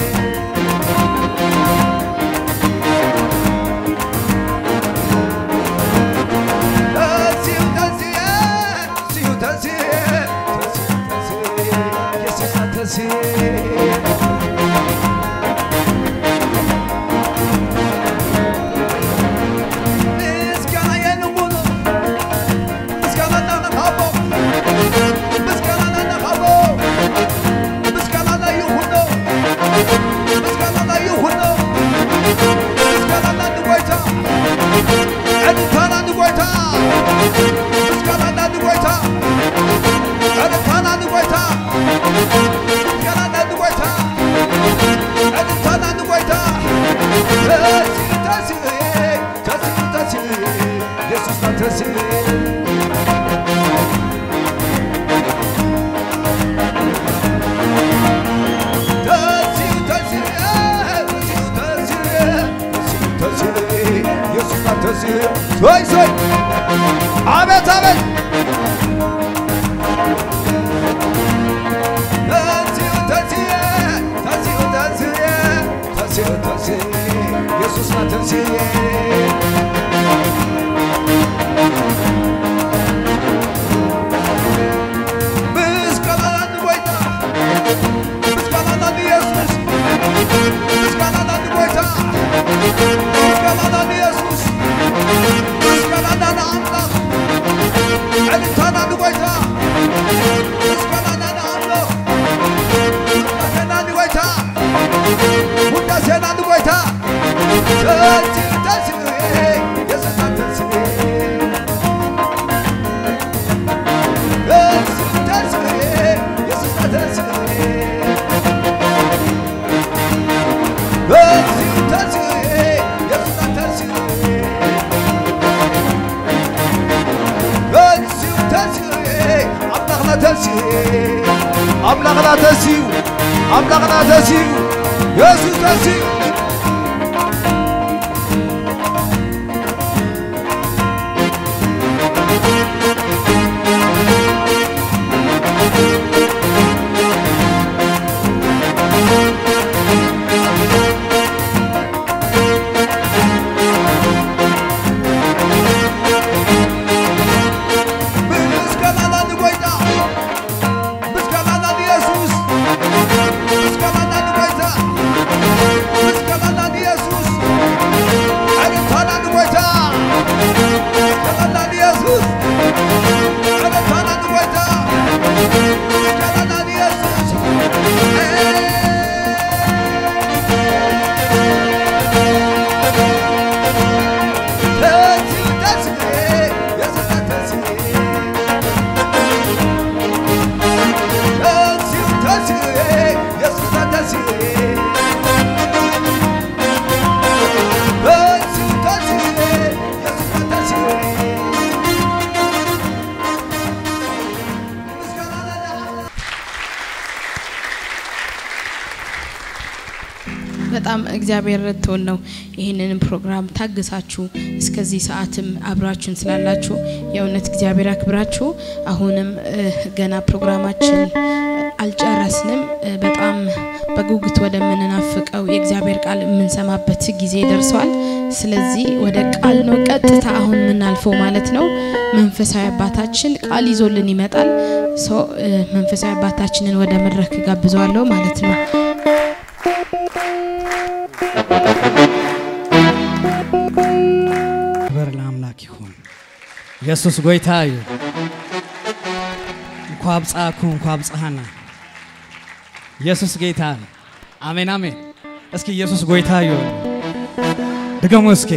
Soy Ahmet Jesus በጣም እግዚአብሔር ረድቶን ነው ይሄንን ፕሮግራም ታግሳችሁ እስከዚህ ሰዓትም አብራችሁን ስላላችሁ የእውነት እግዚአብሔር አክብራችሁ አሁንም ገና ፕሮግራማችን አልጨረስንም በጣም በጉጉት ወደምንናፍቀው የእግዚአብሔር ቃል የምንሰማበት ጊዜ ደርሷል ስለዚህ ወደ ቃል ነው ቀጥታ አሁን ምናልፈው ማለት ነው መንፈሳዊ አባታችን ቃል ይዞልን ይመጣል መንፈሳዊ አባታችንን ወደ መድረክ ጋብዘዋለሁ ማለት ነው ኢየሱስ ጎይታዩ እንኳን ጻሃና ኢየሱስ ጌታ አሜን አሜን እስኪ ኢየሱስ ጎይታዩ ድገሙ እስኪ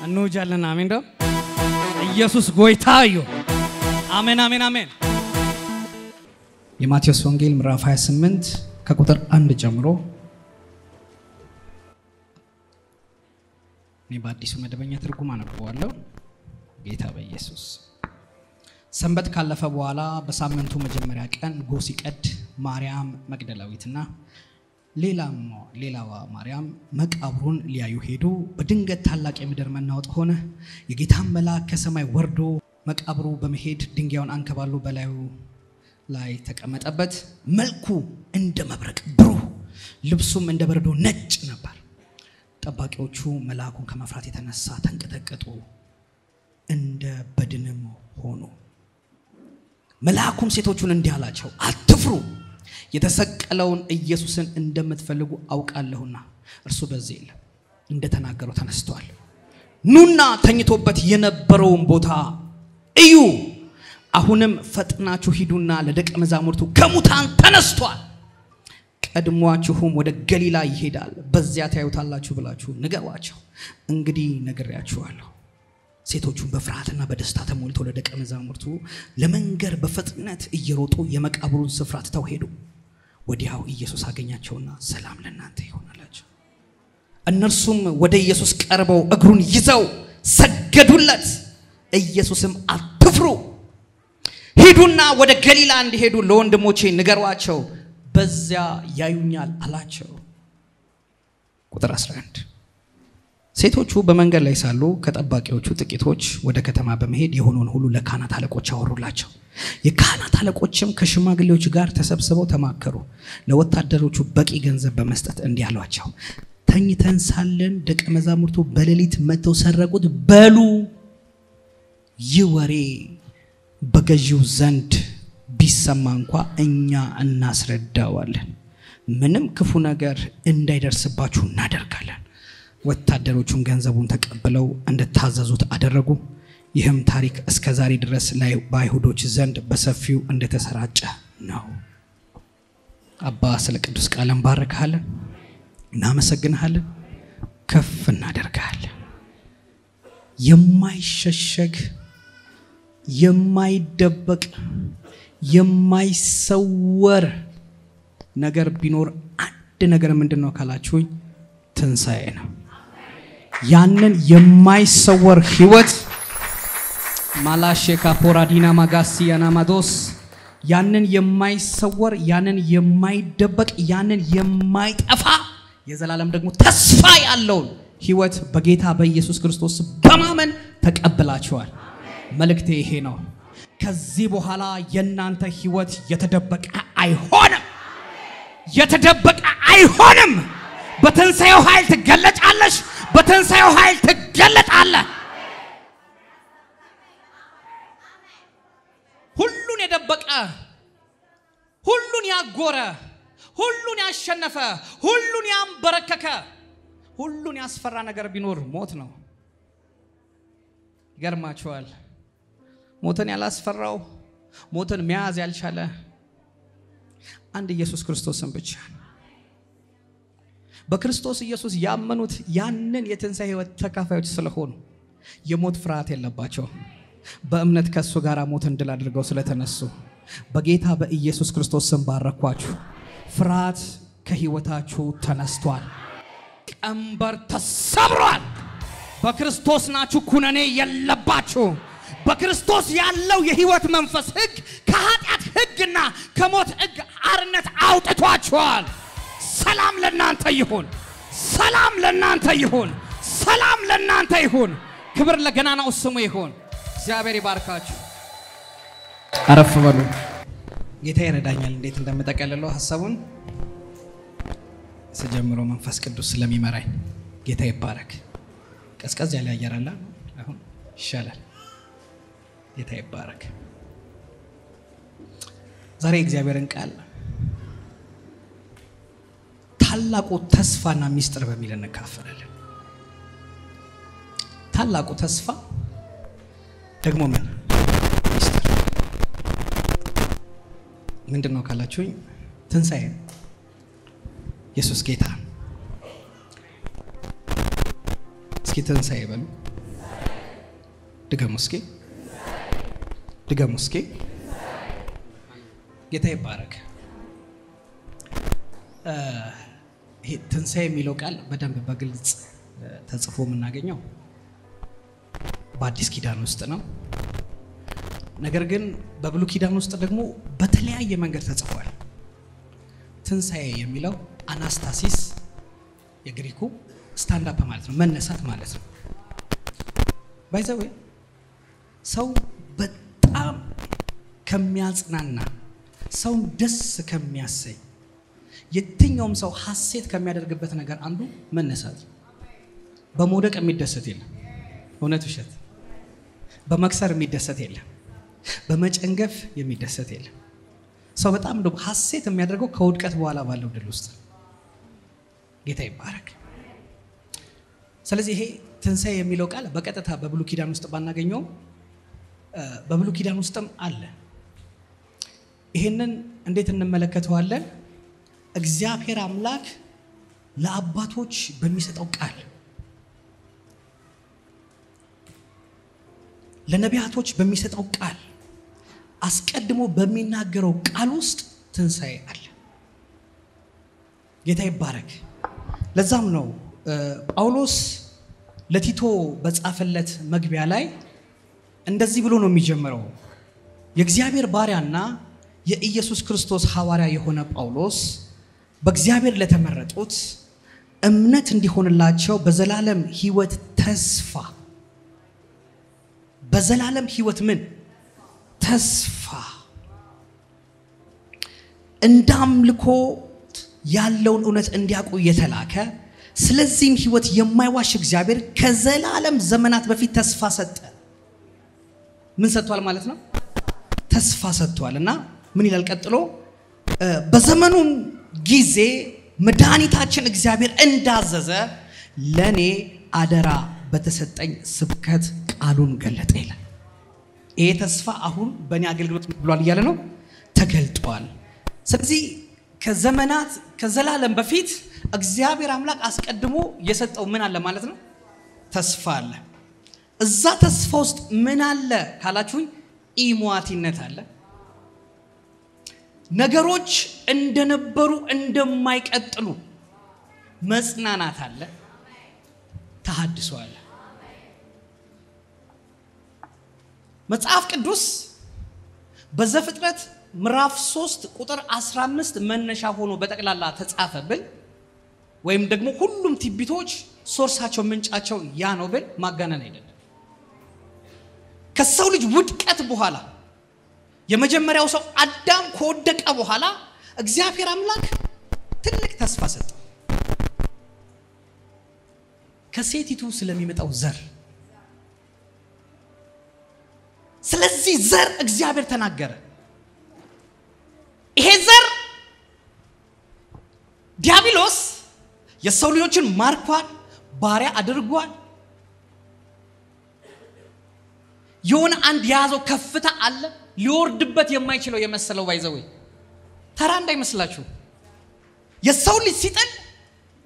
እንውጃለን አሜን ዶ ኢየሱስ ጎይታዩ አሜን አሜን አሜን የማቴዎስ ወንጌል ምዕራፍ 28 ከቁጥር 1 ጀምሮ እኔ በአዲሱ መደበኛ ትርጉም አነበዋለሁ በጌታ በኢየሱስ ሰንበት ካለፈ በኋላ በሳምንቱ መጀመሪያ ቀን ጎህ ሲቀድ ማርያም መግደላዊትና ሌላዋ ማርያም መቃብሩን ሊያዩ ሄዱ። በድንገት ታላቅ የምድር መናወጥ ሆነ። የጌታን መልአክ ከሰማይ ወርዶ መቃብሩ በመሄድ ድንጋዩን አንከባሎ በላዩ ላይ ተቀመጠበት። መልኩ እንደ መብረቅ ብሩህ፣ ልብሱም እንደ በረዶ ነጭ ነበር። ጠባቂዎቹ መልአኩን ከመፍራት የተነሳ ተንቀጠቀጡ፣ እንደ በድንም ሆኑ። መልአኩም ሴቶቹን እንዲህ አላቸው፣ አትፍሩ፣ የተሰቀለውን ኢየሱስን እንደምትፈልጉ አውቃለሁና እርሱ በዚህ የለም፣ እንደተናገረው ተነስቷል። ኑና ተኝቶበት የነበረውን ቦታ እዩ። አሁንም ፈጥናችሁ ሂዱና ለደቀ መዛሙርቱ ከሙታን ተነስቷል፣ ቀድሟችሁም ወደ ገሊላ ይሄዳል፣ በዚያ ታዩታላችሁ ብላችሁ ንገሯቸው። እንግዲህ ነግሬያችኋለሁ። ሴቶቹን በፍርሃትና በደስታ ተሞልተው ለደቀ መዛሙርቱ ለመንገር በፍጥነት እየሮጡ የመቃብሩን ስፍራ ትተው ሄዱ። ወዲያው ኢየሱስ አገኛቸውና ሰላም ለእናንተ ይሁን አላቸው። እነርሱም ወደ ኢየሱስ ቀርበው እግሩን ይዘው ሰገዱለት። ኢየሱስም አትፍሩ፣ ሂዱና ወደ ገሊላ እንዲሄዱ ለወንድሞቼ ንገሯቸው፣ በዚያ ያዩኛል አላቸው። ቁጥር 11 ሴቶቹ በመንገድ ላይ ሳሉ ከጠባቂዎቹ ጥቂቶች ወደ ከተማ በመሄድ የሆነውን ሁሉ ለካህናት አለቆች አወሩላቸው። የካህናት አለቆችም ከሽማግሌዎች ጋር ተሰብስበው ተማከሩ። ለወታደሮቹ በቂ ገንዘብ በመስጠት እንዲህ አሏቸው፣ ተኝተን ሳለን ደቀ መዛሙርቱ በሌሊት መጥተው ሰረቁት በሉ። ይህ ወሬ በገዢው ዘንድ ቢሰማ እንኳ እኛ እናስረዳዋለን፣ ምንም ክፉ ነገር እንዳይደርስባችሁ እናደርጋለን። ወታደሮቹን ገንዘቡን ተቀብለው እንደታዘዙት አደረጉ። ይህም ታሪክ እስከ ዛሬ ድረስ በአይሁዶች ዘንድ በሰፊው እንደተሰራጨ ነው። አባ ስለ ቅዱስ ቃል እንባርካለን፣ እናመሰግናለን፣ ከፍ እናደርጋለን። የማይሸሸግ የማይደበቅ የማይሰወር ነገር ቢኖር አንድ ነገር ምንድነው ካላችሁኝ ትንሳኤ ነው። ያንን የማይሰወር ህይወት ማላሼካ ፖራዲና ማጋሲያና ማዶስ ያንን የማይሰወር ያንን የማይደበቅ ያንን የማይጠፋ የዘላለም ደግሞ ተስፋ ያለው ህይወት በጌታ በኢየሱስ ክርስቶስ በማመን ተቀበላችኋል። መልእክቴ ይሄ ነው። ከዚህ በኋላ የናንተ ህይወት የተደበቀ አይሆንም፣ የተደበቀ አይሆንም። በትንሳኤው ኃይል ትገለጫለሽ፣ በትንሳኤው ኃይል ትገለጣለህ። ሁሉን የደበቀ ሁሉን ያጎረ ሁሉን ያሸነፈ ሁሉን ያንበረከከ ሁሉን ያስፈራ ነገር ቢኖር ሞት ነው። ይገርማችኋል። ሞትን ያላስፈራው ሞትን መያዝ ያልቻለ አንድ ኢየሱስ ክርስቶስን ብቻ። በክርስቶስ ኢየሱስ ያመኑት ያንን የትንሳኤ ህይወት ተካፋዮች ስለሆኑ የሞት ፍርሃት የለባቸው። በእምነት ከሱ ጋር ሞትን ድል አድርገው ስለተነሱ በጌታ በኢየሱስ ክርስቶስ ስም ባረኳችሁ። ፍርሃት ከህይወታችሁ ተነስቷል። ቀንበር ተሰብሯል። በክርስቶስ ናችሁ፣ ኩነኔ የለባችሁ። በክርስቶስ ያለው የህይወት መንፈስ ህግ ከኃጢአት ህግና ከሞት ህግ አርነት አውጥቷችኋል። ሰላም ለናንተ ይሁን፣ ሰላም ለናንተ ይሁን፣ ሰላም ለናንተ ይሁን። ክብር ለገናናው ስሙ ይሁን። እግዚአብሔር ይባርካችሁ። አረፍ በሉ። ጌታ ይረዳኛል እንዴት እንደምጠቀልለው ሐሳቡን ስጀምሮ መንፈስ ቅዱስ ስለሚመራኝ ጌታ ይባረክ። ቀዝቀዝ ያለ አየር አለ አሁን ይሻላል። ጌታ ይባረክ። ዛሬ እግዚአብሔርን ቃል ታላቁ ተስፋና ሚስጥር በሚል እንካፈላለን። ታላቁ ተስፋ ደግሞ ምን ሚስጥር ምንድነው ካላችሁኝ ትንሳኤ። ኢየሱስ ጌታ። እስኪ ትንሳኤ በሉ። ድገሙ እስኪ፣ ድገሙ እስኪ። ጌታ ይባረክ። ይሄ ትንሳኤ የሚለው ቃል በደንብ በግልጽ ተጽፎ የምናገኘው በአዲስ ኪዳን ውስጥ ነው። ነገር ግን በብሉይ ኪዳን ውስጥ ደግሞ በተለያየ መንገድ ተጽፏል። ትንሣኤ የሚለው አናስታሲስ የግሪኩ ስታንድ አፕ ማለት ነው፣ መነሳት ማለት ነው። ባይዘው ሰው በጣም ከሚያጽናና ሰው ደስ ከሚያሰኝ የትኛውም ሰው ሐሴት ከሚያደርግበት ነገር አንዱ መነሳት። በመውደቅ የሚደሰት የለም፣ እውነት ውሸት። በመክሰር የሚደሰት የለም፣ በመጨንገፍ የሚደሰት የለም። ሰው በጣም ደግሞ ሐሴት የሚያደርገው ከውድቀት በኋላ ባለው ድል ውስጥ። ጌታ ይባረክ። ስለዚህ ይሄ ትንሣኤ የሚለው ቃል በቀጥታ በብሉይ ኪዳን ውስጥ ባናገኘው በብሉይ ኪዳን ውስጥም አለ። ይሄንን እንዴት እንመለከተዋለን? እግዚአብሔር አምላክ ለአባቶች በሚሰጠው ቃል ለነቢያቶች በሚሰጠው ቃል አስቀድሞ በሚናገረው ቃል ውስጥ ትንሣኤ አለ። ጌታ ይባረክ። ለዛም ነው ጳውሎስ ለቲቶ በጻፈለት መግቢያ ላይ እንደዚህ ብሎ ነው የሚጀምረው። የእግዚአብሔር ባሪያና የኢየሱስ ክርስቶስ ሐዋርያ የሆነ ጳውሎስ በእግዚአብሔር ለተመረጡት እምነት እንዲሆንላቸው በዘላለም ሕይወት ተስፋ በዘላለም ሕይወት ምን ተስፋ እንዳምልኮ ያለውን እውነት እንዲያውቁ የተላከ ስለዚህም ሕይወት የማይዋሽ እግዚአብሔር ከዘላለም ዘመናት በፊት ተስፋ ሰጠ። ምን ሰጥቷል ማለት ነው? ተስፋ ሰጥቷልና ምን ይላል ቀጥሎ? በዘመኑም ጊዜ መድኃኒታችን እግዚአብሔር እንዳዘዘ ለኔ አደራ በተሰጠኝ ስብከት ቃሉን ገለጠ ይላል። ይሄ ተስፋ አሁን በእኔ አገልግሎት ብሏል እያለ ነው ተገልጧል። ስለዚህ ከዘመናት ከዘላለም በፊት እግዚአብሔር አምላክ አስቀድሞ የሰጠው ምን አለ ማለት ነው? ተስፋ አለ። እዛ ተስፋ ውስጥ ምን አለ ካላችሁኝ ኢሟቲነት አለ። ነገሮች እንደነበሩ እንደማይቀጥሉ መጽናናት አለ። ተሐድሶ አለ። መጽሐፍ ቅዱስ በዘፍጥረት ምዕራፍ 3 ቁጥር 15 መነሻ ሆኖ በጠቅላላ ተጻፈብል ወይም ደግሞ ሁሉም ትንቢቶች ሶርሳቸው ምንጫቸው ያ ነው ብል ማጋነን አይደለም። ከሰው ልጅ ውድቀት በኋላ የመጀመሪያው ሰው አዳም ከወደቀ በኋላ እግዚአብሔር አምላክ ትልቅ ተስፋ ሰጠ። ከሴቲቱ ስለሚመጣው ዘር። ስለዚህ ዘር እግዚአብሔር ተናገረ። ይሄ ዘር ዲያብሎስ የሰው ልጆችን ማርኳል፣ ባሪያ አድርጓል። የሆነ አንድ ያዘው ከፍታ አለ ሊወርድበት የማይችለው የመሰለው ባይዘው ተራ እንዳይመስላችሁ። የሰው ልጅ ሲጥል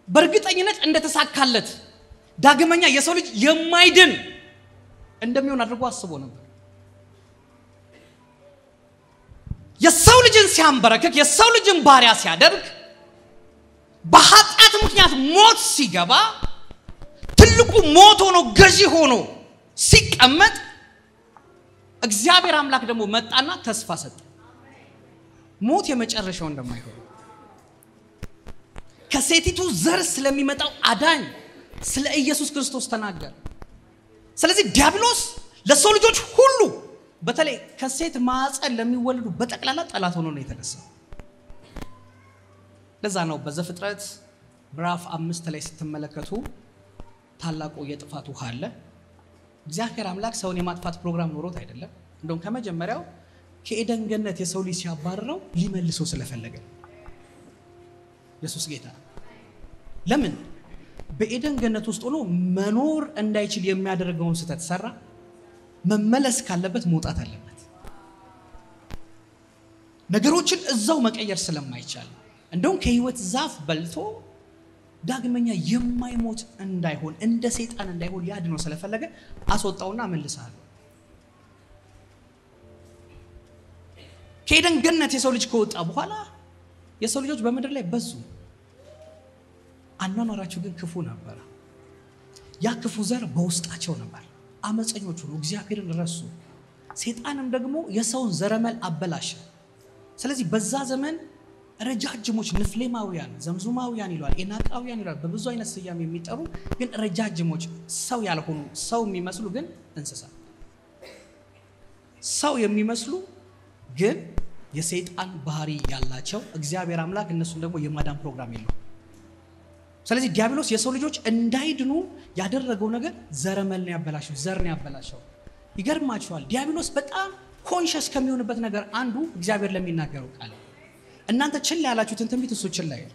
በእርግጠኝነት እንደተሳካለት ዳግመኛ የሰው ልጅ የማይድን እንደሚሆን አድርጎ አስቦ ነበር። የሰው ልጅን ሲያንበረክክ የሰው ልጅን ባሪያ ሲያደርግ በኃጢአት ምክንያት ሞት ሲገባ ትልቁ ሞት ሆኖ ገዢ ሆኖ ሲቀመጥ እግዚአብሔር አምላክ ደግሞ መጣና ተስፋ ሰጠ። ሞት የመጨረሻው እንደማይሆን ከሴቲቱ ዘር ስለሚመጣው አዳኝ ስለ ኢየሱስ ክርስቶስ ተናገረ። ስለዚህ ዲያብሎስ ለሰው ልጆች ሁሉ በተለይ ከሴት ማዕፀን ለሚወለዱ በጠቅላላ ጠላት ሆኖ ነው የተነሳው። ለዛ ነው በዘፍጥረት ምዕራፍ 5 ላይ ስትመለከቱ ታላቁ የጥፋት ውሃ አለ። እግዚአብሔር አምላክ ሰውን የማጥፋት ፕሮግራም ኖሮት አይደለም። እንደውም ከመጀመሪያው ከኤደን ገነት የሰው ልጅ ሲያባረረው ሊመልሰው ስለፈለገ ኢየሱስ ጌታ። ለምን በኤደን ገነት ውስጥ ሆኖ መኖር እንዳይችል የሚያደርገውን ስተት ሰራ። መመለስ ካለበት መውጣት አለበት። ነገሮችን እዛው መቀየር ስለማይቻል እንደውም ከህይወት ዛፍ በልቶ ዳግመኛ የማይሞት እንዳይሆን እንደ ሰይጣን እንዳይሆን ሊያድነው ስለፈለገ አስወጣውና መልሰሃል። ከኤደን ገነት የሰው ልጅ ከወጣ በኋላ የሰው ልጆች በምድር ላይ በዙ። አኗኗራቸው ግን ክፉ ነበር። ያ ክፉ ዘር በውስጣቸው ነበር። አመፀኞች ሆኑ፣ እግዚአብሔርን ረሱ። ሰይጣንም ደግሞ የሰውን ዘረመል አበላሸ። ስለዚህ በዛ ዘመን ረጃጅሞች ንፍሌማውያን፣ ዘምዙማውያን ይሏል፣ ኤናቃውያን ይሏል፣ በብዙ አይነት ስያሜ የሚጠሩ ግን ረጃጅሞች ሰው ያልሆኑ ሰው የሚመስሉ ግን እንስሳ ሰው የሚመስሉ ግን የሰይጣን ባህሪ ያላቸው እግዚአብሔር አምላክ እነሱን ደግሞ የማዳን ፕሮግራም የለው። ስለዚህ ዲያብሎስ የሰው ልጆች እንዳይድኑ ያደረገው ነገር ዘረመልን ያበላሸው፣ ዘርን ያበላሸው። ይገርማችኋል ዲያብሎስ በጣም ኮንሺየስ ከሚሆንበት ነገር አንዱ እግዚአብሔር ለሚናገረው ቃል እናንተ ችላ ያላችሁትን ትንቢት እሱ ችላ ይላል።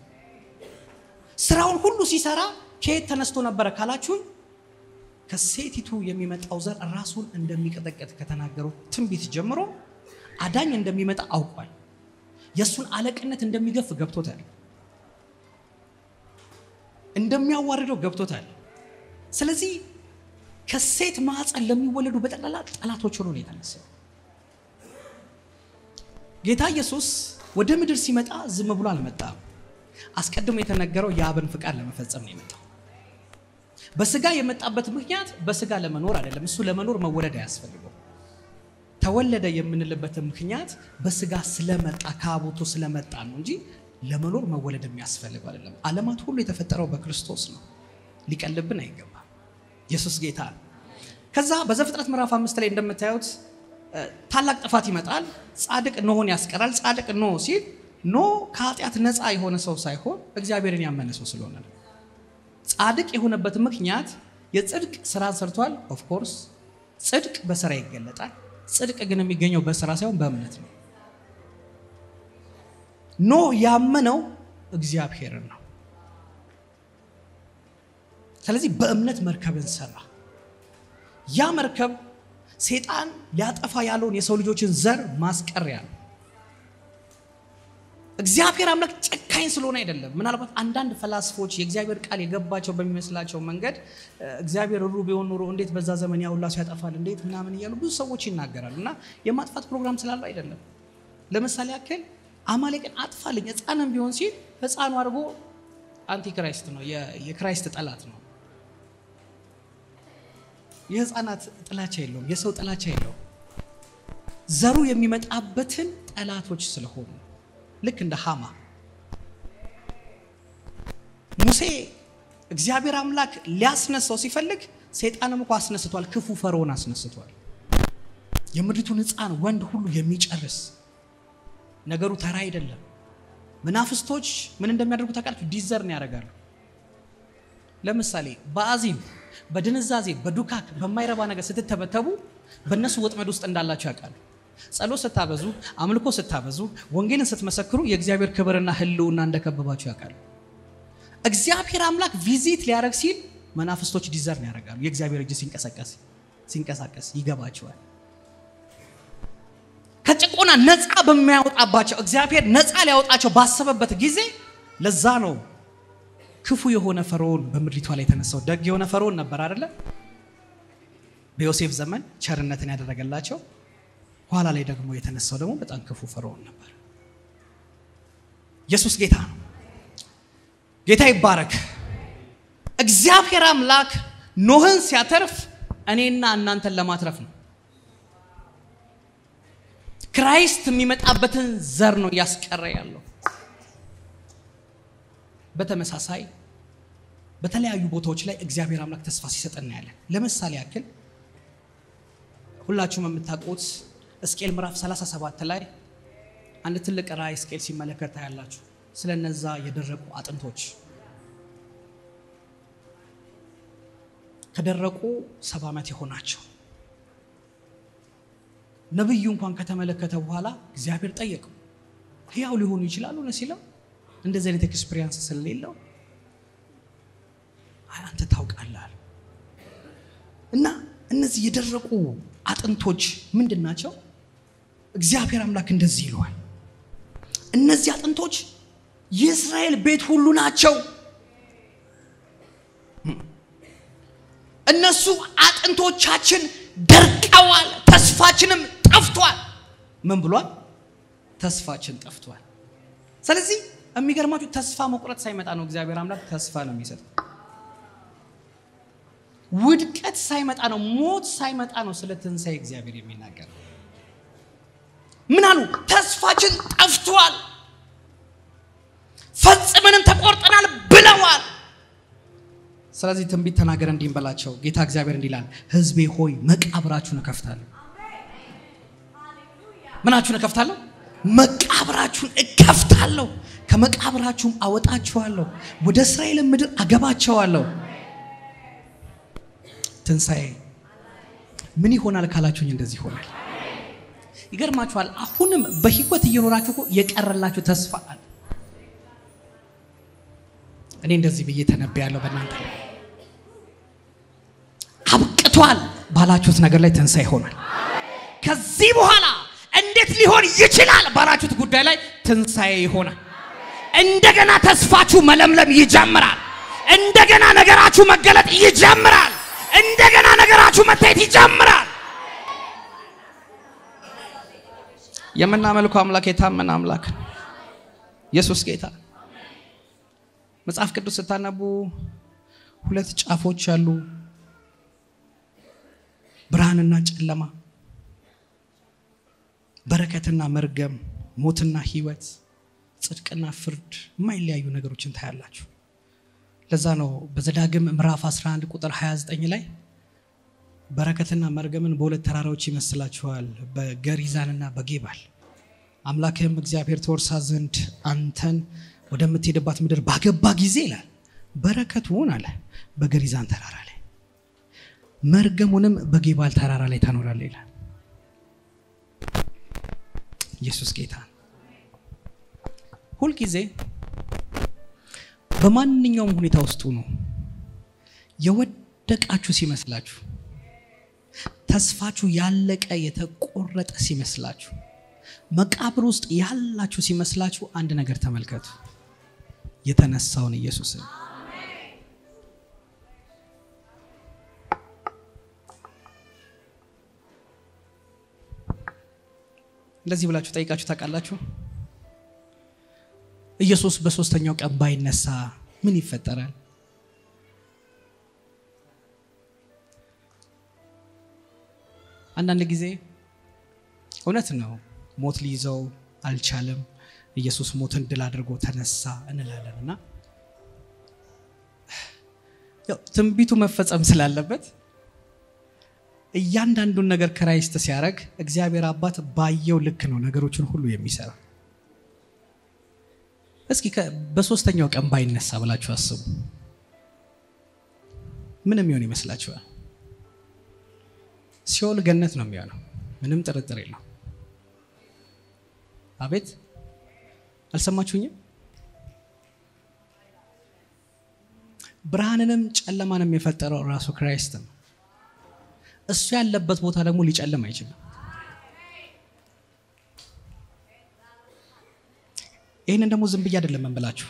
ስራውን ሁሉ ሲሰራ ከየት ተነስቶ ነበር ካላችሁን ከሴቲቱ የሚመጣው ዘር ራሱን እንደሚቀጠቀጥ ከተናገረው ትንቢት ጀምሮ አዳኝ እንደሚመጣ አውቋል። የሱን አለቅነት እንደሚገፍ ገብቶታል። እንደሚያዋርደው ገብቶታል። ስለዚህ ከሴት ማህፀን ለሚወለዱ በጠቅላላ ጠላቶች ሆኖ ነው የተነሳው። ጌታ ኢየሱስ ወደ ምድር ሲመጣ ዝም ብሎ አልመጣም። አስቀድሞ የተነገረው የአብን ፍቃድ ለመፈጸም ነው የመጣው። በስጋ የመጣበት ምክንያት በስጋ ለመኖር አይደለም። እሱ ለመኖር መወለድ አያስፈልገው። ተወለደ የምንልበት ምክንያት በስጋ ስለመጣ ከአቦቱ ስለመጣ ነው እንጂ ለመኖር መወለድ የሚያስፈልገው አይደለም። ዓለማት ሁሉ የተፈጠረው በክርስቶስ ነው። ሊቀልብን አይገባም። ኢየሱስ ጌታ ነው። ከዛ በዘፍጥረት ምዕራፍ 5 ላይ እንደምታዩት ታላቅ ጥፋት ይመጣል። ጻድቅ ኖህን ያስቀራል። ጻድቅ ኖህ ሲል ኖህ ከኃጢአት ነፃ የሆነ ሰው ሳይሆን እግዚአብሔርን ያመነ ሰው ስለሆነ ነው። ጻድቅ የሆነበት ምክንያት የጽድቅ ስራ ሰርቷል። ኦፍ ኮርስ ጽድቅ በስራ ይገለጣል። ጽድቅ ግን የሚገኘው በስራ ሳይሆን በእምነት ነው። ኖህ ያመነው እግዚአብሔርን ነው። ስለዚህ በእምነት መርከብን ሰራ። ያ መርከብ ሰይጣን ሊያጠፋ ያለውን የሰው ልጆችን ዘር ማስቀሪያ ነው። እግዚአብሔር አምላክ ጨካኝ ስለሆነ አይደለም። ምናልባት አንዳንድ ፈላስፎች የእግዚአብሔር ቃል የገባቸው በሚመስላቸው መንገድ እግዚአብሔር ሩሩ ቢሆን ኖሮ እንዴት በዛ ዘመን ያውላ ያጠፋል እንዴት ምናምን እያሉ ብዙ ሰዎች ይናገራሉ። እና የማጥፋት ፕሮግራም ስላለው አይደለም። ለምሳሌ ያክል አማሌቅን አጥፋልኝ ሕፃንም ቢሆን ሲል ሕፃኑ አድርጎ አንቲክራይስት ነው፣ የክራይስት ጠላት ነው። የሕፃናት ጥላቻ የለውም፣ የሰው ጥላቻ የለውም። ዘሩ የሚመጣበትን ጠላቶች ስለሆኑ ልክ እንደ ሃማ ሙሴ እግዚአብሔር አምላክ ሊያስነሳው ሲፈልግ ሰይጣንም እኮ አስነስቷል። ክፉ ፈርዖን አስነስቷል። የምድሪቱን ሕፃን ወንድ ሁሉ የሚጨርስ ነገሩ ተራ አይደለም። መናፍስቶች ምን እንደሚያደርጉ ታውቃላችሁ? ዲዘርን ያደርጋሉ። ለምሳሌ በአዚም በድንዛዜ በዱካክ በማይረባ ነገር ስትተበተቡ በእነሱ ወጥመድ ውስጥ እንዳላችሁ ያውቃሉ። ጸሎት ስታበዙ፣ አምልኮ ስታበዙ፣ ወንጌልን ስትመሰክሩ የእግዚአብሔር ክብርና ህልውና እንደከበባችሁ ያውቃሉ። እግዚአብሔር አምላክ ቪዚት ሊያደርግ ሲል መናፍስቶች ዲዘርን ያደርጋሉ። የእግዚአብሔር እጅ ሲንቀሳቀስ ይገባቸዋል። ከጭቆና ነፃ በሚያወጣባቸው እግዚአብሔር ነፃ ሊያወጣቸው ባሰበበት ጊዜ ለዛ ነው ክፉ የሆነ ፈርዖን በምድሪቷ ላይ የተነሳው። ደግ የሆነ ፈርዖን ነበር አይደለ? በዮሴፍ ዘመን ቸርነትን ያደረገላቸው። ኋላ ላይ ደግሞ የተነሳው ደግሞ በጣም ክፉ ፈርዖን ነበር። ኢየሱስ ጌታ ነው። ጌታ ይባረክ። እግዚአብሔር አምላክ ኖህን ሲያተርፍ እኔና እናንተን ለማትረፍ ነው። ክራይስት የሚመጣበትን ዘር ነው ያስቀረ ያለው። በተመሳሳይ በተለያዩ ቦታዎች ላይ እግዚአብሔር አምላክ ተስፋ ሲሰጠና ያለ። ለምሳሌ ያክል ሁላችሁም የምታውቁት ሕዝቅኤል ምዕራፍ 37 ላይ አንድ ትልቅ ራእይ ሕዝቅኤል ሲመለከት ታያላችሁ። ስለነዛ የደረቁ አጥንቶች ከደረቁ 70 ዓመት የሆናቸው ነብዩ እንኳን ከተመለከተ በኋላ እግዚአብሔር ጠየቀው፣ ሕያው ሊሆኑ ይችላሉ ነው ሲለው፣ እንደዚህ አይነት ኤክስፒሪየንስ ስለሌለው አንተ ታውቃለህ። እና እነዚህ የደረቁ አጥንቶች ምንድናቸው? እግዚአብሔር አምላክ እንደዚህ ይለዋል፣ እነዚህ አጥንቶች የእስራኤል ቤት ሁሉ ናቸው። እነሱ አጥንቶቻችን ደርቀዋል፣ ተስፋችንም ጠፍቷል። ምን ብሏል? ተስፋችን ጠፍቷል። ስለዚህ የሚገርማችሁ ተስፋ መቁረጥ ሳይመጣ ነው እግዚአብሔር አምላክ ተስፋ ነው የሚሰጥ። ውድቀት ሳይመጣ ነው ሞት ሳይመጣ ነው ስለ ትንሣኤ እግዚአብሔር የሚናገረው። ምን አሉ? ተስፋችን ጠፍቷል ፈጽመንም ተቆርጠናል ብለዋል። ስለዚህ ትንቢት ተናገረ እንዲህ እንበላቸው። ጌታ እግዚአብሔር እንዲህ ይላል፣ ሕዝቤ ሆይ መቃብራችሁን እከፍታለሁ። ምናችሁን እከፍታለሁ? መቃብራችሁን እከፍታለሁ። ከመቃብራችሁም አወጣችኋለሁ፣ ወደ እስራኤል ምድር አገባቸዋለሁ። ትንሣኤ ምን ይሆናል ካላችሁኝ እንደዚህ ይሆናል። ይገርማችኋል። አሁንም በህይወት እየኖራችሁ እኮ የቀረላችሁ ተስፋ አለ። እኔ እንደዚህ ብዬ ተነብያለሁ በእናንተ አብቅቷል ባላችሁት ነገር ላይ ትንሣኤ ይሆናል። ከዚህ በኋላ እንዴት ሊሆን ይችላል ባላችሁት ጉዳይ ላይ ትንሣኤ ይሆናል። እንደገና ተስፋችሁ መለምለም ይጀምራል። እንደገና ነገራችሁ መገለጥ ይጀምራል። እንደገና ነገራችሁ መታየት ይጀምራል። የምናመልከው አምላክ የታመነ አምላክ ኢየሱስ ጌታ። መጽሐፍ ቅዱስ ስታነቡ ሁለት ጫፎች አሉ፣ ብርሃንና ጨለማ፣ በረከትና መርገም፣ ሞትና ህይወት፣ ጽድቅና ፍርድ የማይለያዩ ነገሮችን ታያላችሁ። ለዛ ነው በዘዳግም ምዕራፍ 11 ቁጥር 29 ላይ በረከትና መርገምን በሁለት ተራራዎች ይመስላችኋል፣ በገሪዛንና በጌባል አምላክህም እግዚአብሔር ተወርሳ ዘንድ አንተን ወደምትሄድባት ምድር ባገባ ጊዜ ይላል በረከቱን አለ በገሪዛን ተራራ ላይ መርገሙንም በጌባል ተራራ ላይ ታኖራለህ ይላል። ኢየሱስ ጌታ። ሁሉ ጊዜ በማንኛውም ሁኔታ ውስጥ ነው የወደቃችሁ ሲመስላችሁ፣ ተስፋችሁ ያለቀ የተቆረጠ ሲመስላችሁ፣ መቃብር ውስጥ ያላችሁ ሲመስላችሁ አንድ ነገር ተመልከቱ፣ የተነሳውን ኢየሱስን። እንደዚህ ብላችሁ ጠይቃችሁ ታውቃላችሁ? ኢየሱስ በሶስተኛው ቀን ባይነሳ ምን ይፈጠራል? አንዳንድ ጊዜ እውነት ነው ሞት ሊይዘው አልቻለም፣ ኢየሱስ ሞትን ድል አድርጎ ተነሳ እንላለንና ያው ትንቢቱ መፈጸም ስላለበት እያንዳንዱን ነገር ክራይስት ሲያረግ እግዚአብሔር አባት ባየው ልክ ነው ነገሮችን ሁሉ የሚሰራ። እስኪ በሶስተኛው ቀን ባይነሳ ብላችሁ አስቡ። ምንም ይሆን ይመስላችኋል? ሲኦል ገነት ነው የሚሆነው፣ ምንም ጥርጥር የለው። አቤት አልሰማችሁኝም? ብርሃንንም ጨለማንም የፈጠረው ራሱ ክራይስት ነው። እሱ ያለበት ቦታ ደግሞ ሊጨልም አይችልም። ይሄንን ደግሞ ዝም ብዬ አይደለም እንበላችሁ።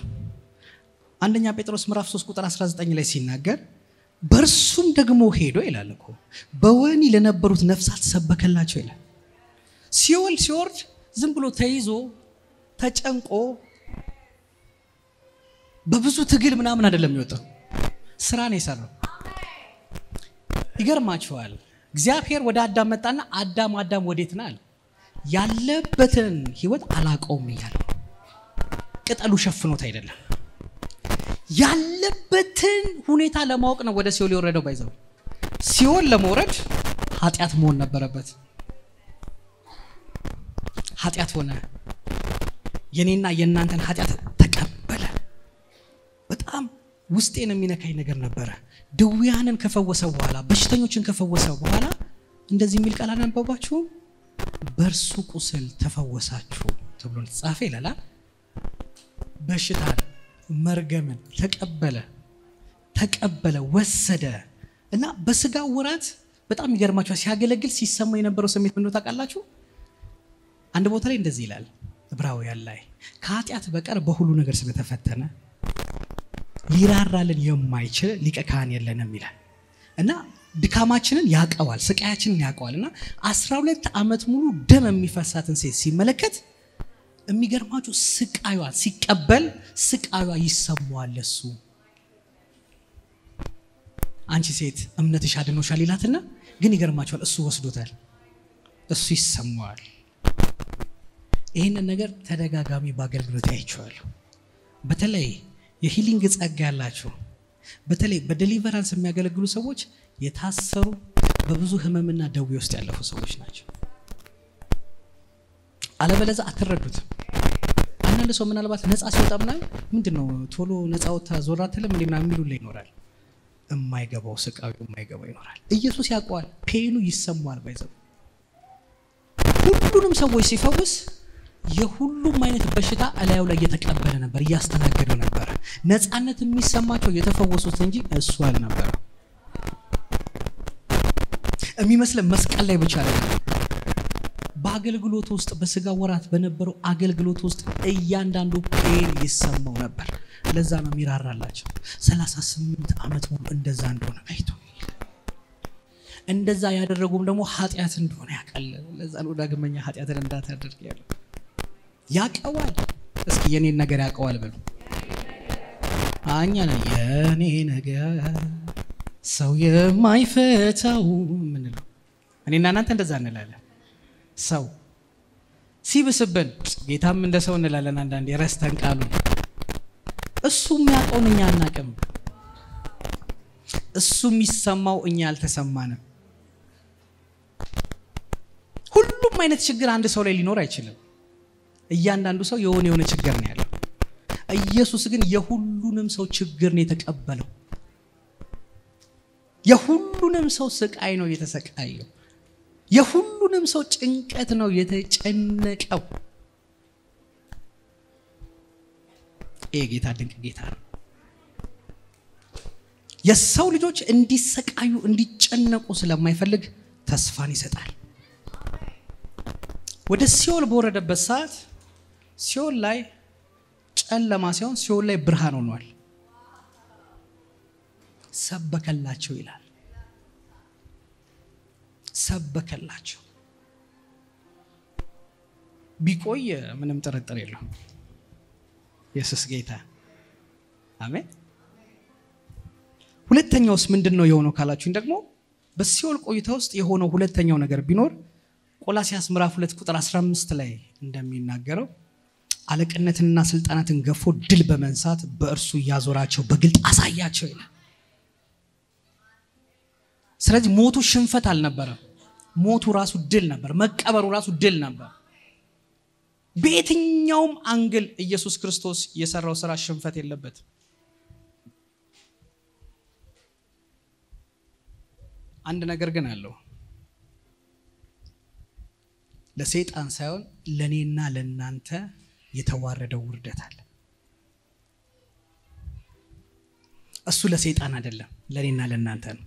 አንደኛ ጴጥሮስ ምዕራፍ 3 ቁጥር 19 ላይ ሲናገር በርሱም ደግሞ ሄዶ ይላል እኮ በወህኒ ለነበሩት ነፍሳት ሰበከላቸው ይላል። ሲኦል ሲወርድ ዝም ብሎ ተይዞ ተጨንቆ በብዙ ትግል ምናምን አይደለም የሚወጣው፣ ስራ ነው የሰራው። ይገርማችኋል። እግዚአብሔር ወደ አዳም መጣና አዳም ወዴት ነህ አለ። ያለበትን ህይወት አላቀውም እያለ ቅጠሉ ሸፍኖት አይደለም፣ ያለበትን ሁኔታ ለማወቅ ነው ወደ ሲኦል የወረደው። ባይዘው ሲኦል ለመውረድ ኃጢአት መሆን ነበረበት። ኃጢአት ሆነ። የኔና የናንተን ኃጢአት ተቀበለ። በጣም ውስጤን የሚነካኝ ነገር ነበረ። ድውያንን ከፈወሰ በኋላ በሽተኞችን ከፈወሰ በኋላ እንደዚህ የሚል ቃል አነበባችሁ? በእርሱ ቁስል ተፈወሳችሁ ተብሎ ተጻፈ ይላል። በሽታን መርገምን ተቀበለ ወሰደ እና በስጋ ወራት በጣም ይገርማችኋል። ሲያገለግል ሲሰማ የነበረው ስሜት ምን ነው ታውቃላችሁ? አንድ ቦታ ላይ እንደዚህ ይላል ዕብራውያን ላይ ከኃጢአት በቀር በሁሉ ነገር ስለተፈተነ ሊራራልን የማይችል ሊቀ ካህን የለንም ይላል እና ድካማችንን ያቀዋል፣ ስቃያችንን ያቀዋልና 12 ዓመት ሙሉ ደም የሚፈሳትን ሴት ሲመለከት የሚገርማችሁ ስቃዩን ሲቀበል ስቃዩዋ ይሰማዋል። እሱ አንቺ ሴት እምነትሽ አድኖሻል ይላትና ግን ይገርማችኋል እሱ ወስዶታል እሱ ይሰማዋል ይሄንን ነገር ተደጋጋሚ በአገልግሎት አይቻለሁ በተለይ የሂሊንግ ጸጋ ያላችሁ በተለይ በዴሊቨራንስ የሚያገለግሉ ሰዎች የታሰሩ በብዙ ህመምና ደዌ ውስጥ ያለፉ ሰዎች ናቸው አለበለዚያ አትረዱት አንድ ሰው ምናልባት ነፃ ሲወጣ ምንድነው ቶሎ ነፃ ወጣ ዞራ ተለም እንደምና የሚሉ ላይ ይኖራል የማይገባው ስቃዩ የማይገባው ይኖራል ኢየሱስ ያውቀዋል ፔኑ ይሰማዋል ባይዘው ሁሉንም ሰዎች ሲፈውስ የሁሉም አይነት በሽታ አላየው ላይ የተቀበለ ነበር ያስተናገደው ነበር ነፃነት የሚሰማቸው የተፈወሱት እንጂ እሱ አልነበረ የሚመስለ መስቀል ላይ ብቻ አይደለም በአገልግሎት ውስጥ በስጋ ወራት በነበረው አገልግሎት ውስጥ እያንዳንዱ ፔን ይሰማው ነበር ለዛ ነው ሚራራላቸው 38 አመት ሙሉ እንደዛ እንደሆነ አይቶ እንደዛ ያደረጉም ደግሞ ኃጢያት እንደሆነ ያቀል ለዛ ነው ዳግመኛ ኃጢያትን እንዳታደርግ ያለው ያቀዋል እስኪ የኔን ነገር ያቀዋል በሉ አኛ ነው የኔ ነገር ሰው የማይፈታው ምን ነው እኔና እናንተ እንደዛ እንላለን ሰው ሲብስብን ጌታም እንደ ሰው እንላለን አንዳንዴ ረስተን ቃሉ እሱ የሚያውቀው እኛ አናውቅም እሱ የሚሰማው እኛ አልተሰማንም ሁሉም አይነት ችግር አንድ ሰው ላይ ሊኖር አይችልም እያንዳንዱ ሰው የሆነ ችግር ነው ያለው ኢየሱስ ግን የሁሉንም ሰው ችግር ነው የተቀበለው የሁሉንም ሰው ስቃይ ነው የተሰቃየው የሁሉንም ሰው ጭንቀት ነው የተጨነቀው ጌታ ድንቅ ጌታ ነው የሰው ልጆች እንዲሰቃዩ እንዲጨነቁ ስለማይፈልግ ተስፋን ይሰጣል ወደ ሲኦል በወረደበት ሰዓት ሲኦል ላይ ጨለማ ሲሆን ሲኦል ላይ ብርሃን ሆኗል ሰበከላቸው ይላል ሰበከላቸው ቢቆይ ምንም ጥርጥር የለው ኢየሱስ ጌታ አሜን ሁለተኛውስ ምንድነው የሆነው ካላችሁኝ ደግሞ በሲኦል ቆይታ ውስጥ የሆነው ሁለተኛው ነገር ቢኖር ቆላስይስ ምዕራፍ 2 ቁጥር 15 ላይ እንደሚናገረው አለቅነትና ስልጣናትን ገፎ ድል በመንሳት በእርሱ ያዞራቸው በግልጥ አሳያቸው ይላል ስለዚህ ሞቱ ሽንፈት አልነበረም ሞቱ ራሱ ድል ነበር መቀበሩ ራሱ ድል ነበር በየትኛውም አንግል ኢየሱስ ክርስቶስ የሰራው ስራ ሽንፈት የለበት አንድ ነገር ግን አለው ለሰይጣን ሳይሆን ለኔና ለናንተ የተዋረደው ውርደት አለ እሱ ለሰይጣን አይደለም ለኔና ለናንተ ነው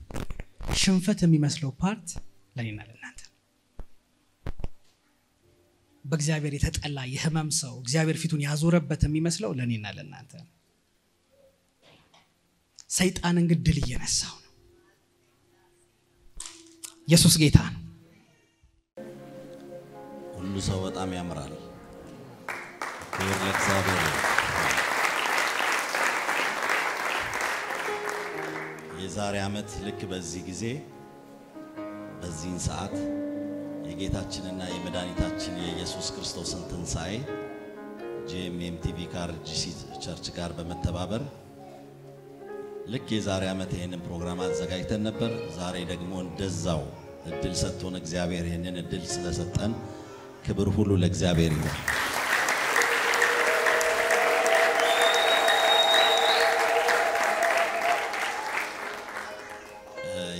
ሽንፈት የሚመስለው ፓርት ለኔና ለናንተ በእግዚአብሔር የተጠላ የህመም ሰው እግዚአብሔር ፊቱን ያዞረበት የሚመስለው ለኔና ለናንተ ሰይጣንን ግን ድል እየነሳው ነው ኢየሱስ ጌታ ነው ሁሉ ሰው በጣም ያምራል ክብር ለእግዚአብሔር የዛሬ አመት ልክ በዚህ ጊዜ በዚህን ሰዓት የጌታችንና የመድኃኒታችን የኢየሱስ ክርስቶስን ትንሣኤ ጂኤምኤም ቲቪ ካርጂሲ ቸርች ጋር በመተባበር ልክ የዛሬ አመት ይሄንን ፕሮግራም አዘጋጅተን ነበር ዛሬ ደግሞ እንደዛው እድል ሰጥቶን እግዚአብሔር ይሄንን እድል ስለሰጠን ክብር ሁሉ ለእግዚአብሔር ይሁን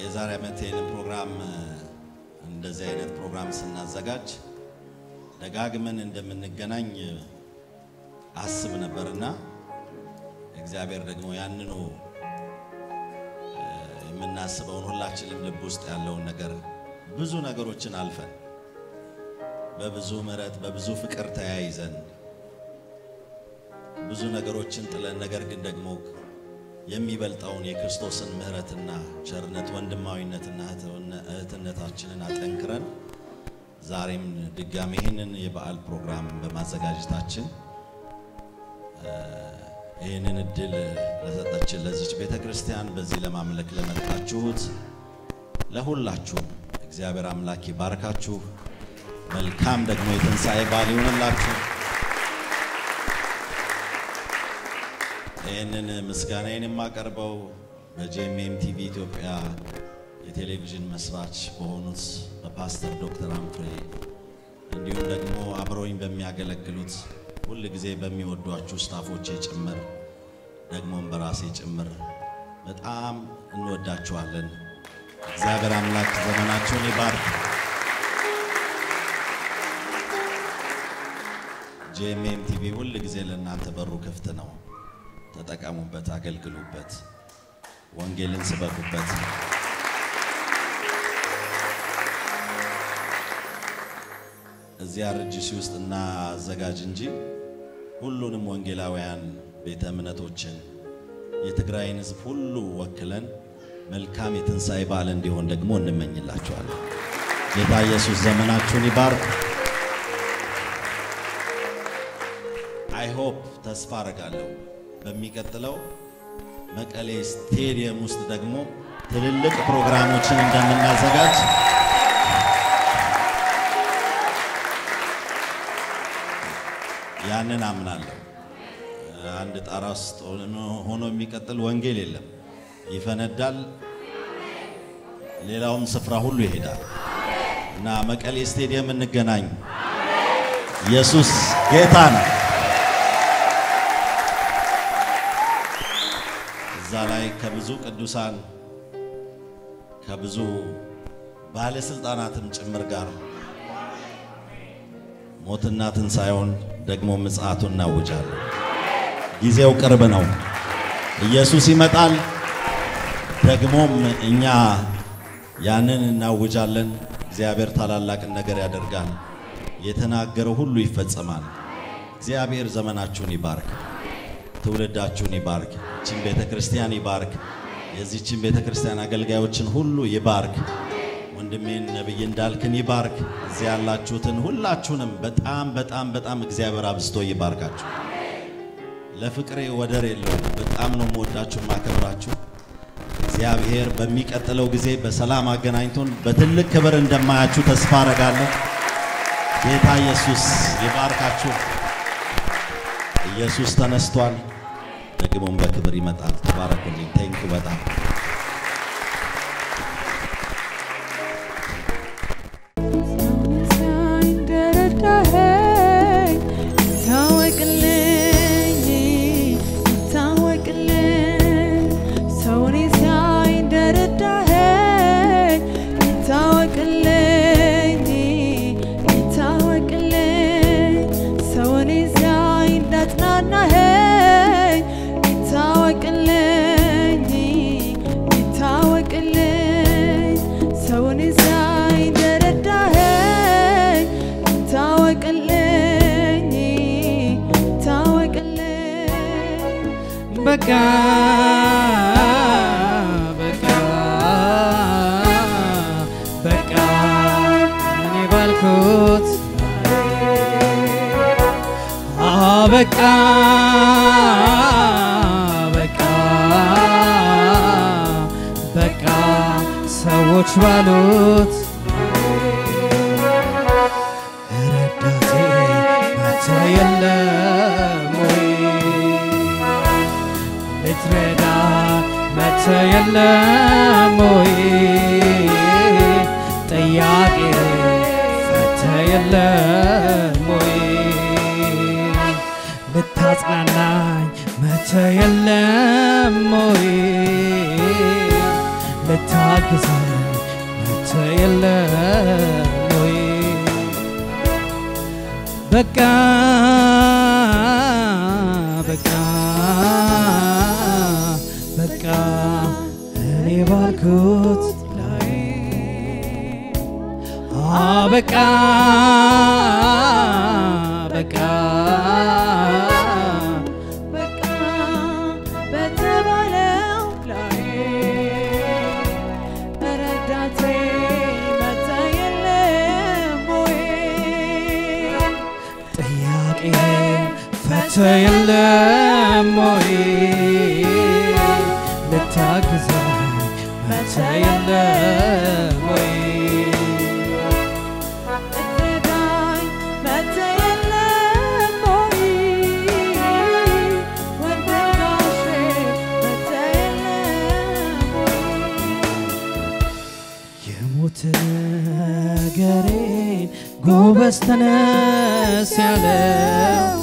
የዛሬ አመት ይሄንን ፕሮግራም እንደዚህ አይነት ፕሮግራም ስናዘጋጅ ደጋግመን እንደምንገናኝ አስብ ነበርና እግዚአብሔር ደግሞ ያንኑ የምናስበውን ሁላችንም ልብ ውስጥ ያለውን ነገር ብዙ ነገሮችን አልፈን በብዙ ምሕረት በብዙ ፍቅር ተያይዘን ብዙ ነገሮችን ጥለን ነገር ግን ደግሞ የሚበልጣውን የክርስቶስን ምሕረትና ቸርነት ወንድማዊነትና እህትነታችንን አጠንክረን ዛሬም ድጋሚ ይህንን የበዓል ፕሮግራም በማዘጋጀታችን ይህንን እድል ለሰጠችን ለዚች ቤተክርስቲያን በዚህ ለማምለክ ለመጣችሁት ለሁላችሁም እግዚአብሔር አምላክ ይባርካችሁ። መልካም ደግሞ የትንሣኤ በዓል ይሁንላችሁ። ይህንን ምስጋናዬን የማቀርበው በጄኤምኤም ቲቪ ኢትዮጵያ የቴሌቪዥን መስራች በሆኑት በፓስተር ዶክተር አምፍሬ እንዲሁም ደግሞ አብረውኝ በሚያገለግሉት ሁሉ ጊዜ በሚወዷችሁ ስታፎቼ ጭምር ደግሞም በራሴ ጭምር በጣም እንወዳችኋለን። እግዚአብሔር አምላክ ዘመናችሁን ይባርክ። ጄኤምኤም ቲቪ ሁሉ ጊዜ ለእናንተ በሩ ክፍት ነው። ተጠቀሙበት፣ አገልግሉበት፣ ወንጌልን ስበኩበት። እዚያ ርጅሲ ውስጥ እና አዘጋጅ እንጂ ሁሉንም ወንጌላውያን ቤተ እምነቶችን የትግራይን ሕዝብ ሁሉ ወክለን መልካም የትንሣኤ በዓል እንዲሆን ደግሞ እንመኝላችኋለን። ጌታ ኢየሱስ ዘመናችሁን ይባርክ። አይ ሆፕ ተስፋ አደርጋለሁ በሚቀጥለው መቀሌ ስቴዲየም ውስጥ ደግሞ ትልልቅ ፕሮግራሞችን እንደምናዘጋጅ ያንን አምናለሁ። አንድ ጣራ ውስጥ ሆኖ የሚቀጥል ወንጌል የለም። ይፈነዳል፣ ሌላውም ስፍራ ሁሉ ይሄዳል እና መቀሌ ስቴዲየም እንገናኝ። ኢየሱስ ጌታ ነው። እዛ ላይ ከብዙ ቅዱሳን ከብዙ ባለስልጣናትም ጭምር ጋር ሞትና ትንሣኤውን ደግሞ ምጽአቱን እናውጃለን። ጊዜው ቅርብ ነው። ኢየሱስ ይመጣል። ደግሞም እኛ ያንን እናውጃለን። እግዚአብሔር ታላላቅ ነገር ያደርጋል። የተናገረው ሁሉ ይፈጸማል። እግዚአብሔር ዘመናችሁን ይባርክ፣ ትውልዳችሁን ይባርክ፣ እቺን ቤተክርስቲያን ይባርክ፣ የዚህችን ቤተክርስቲያን አገልጋዮችን ሁሉ ይባርክ። ወንድሜን ነብይ እንዳልክን ይባርክ። እዚህ ያላችሁትን ሁላችሁንም በጣም በጣም በጣም እግዚአብሔር አብዝቶ ይባርካችሁ። ለፍቅሬ ወደር የለውም። በጣም ነው የምወዳችሁ ማከብራችሁ። እግዚአብሔር በሚቀጥለው ጊዜ በሰላም አገናኝቶን በትልቅ ክብር እንደማያችሁ ተስፋ አደርጋለሁ። ጌታ ኢየሱስ ይባርካችሁ። ኢየሱስ ተነስቷል፣ ደግሞም በክብር ይመጣል። ተባረኩልኝ። ቴንክ በጣም በቃ እኔ ባልኩት በቃ ሰዎች ባሉት ረዳቴ አንተ የለም ወይ ልትረዳ መተ የለም ወይ ጥያቄ ፈተ የለም ወይ ልታጽናናኝ መተ የለም ወይ ልታግዘኝ መተ የለም ወይ በቃ እኔ ባልኩት ላይ በቃ በተባለው ላይ ረዳቴ መተ የለም ወይ ጥያቄ ፈተ የለም የለሞይ ልታግዘኝ መቼ የለሞይ እትዳኝ መቼ የለሞይ ወንድጋሼ መቼ የለሞይ የሞት ነገሬን ጎበዝ ተነስ ያለው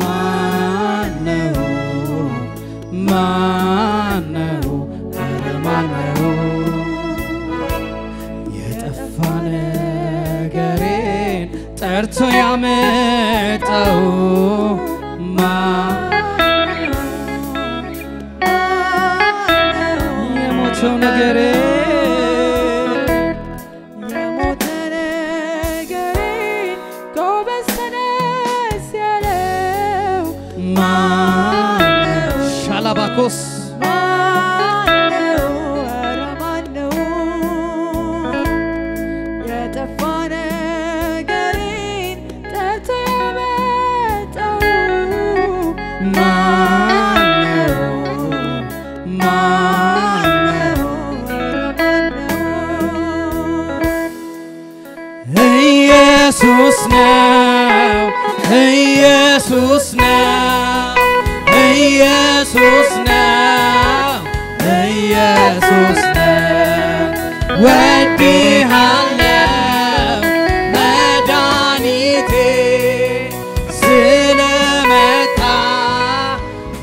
ማነው ማነው ኧረ ማነው የጠፋ ነገሬን ጠርቶ ያመጣው የሞተው ነገሬ የሞተ ነገሬን ጎበዝ ተነስ ያለው ማነው ሻላባኮስ ማነው ኧረ ማነው የጠፋ ነገሬን ጠርቶ ያመጣው ማነው ማነው ኢየሱስ ነው ኢየሱስ ነው ኢየሱስ ነው ኢየሱስ ነው ወድሃለው መድኃኒቴ ስለመጣ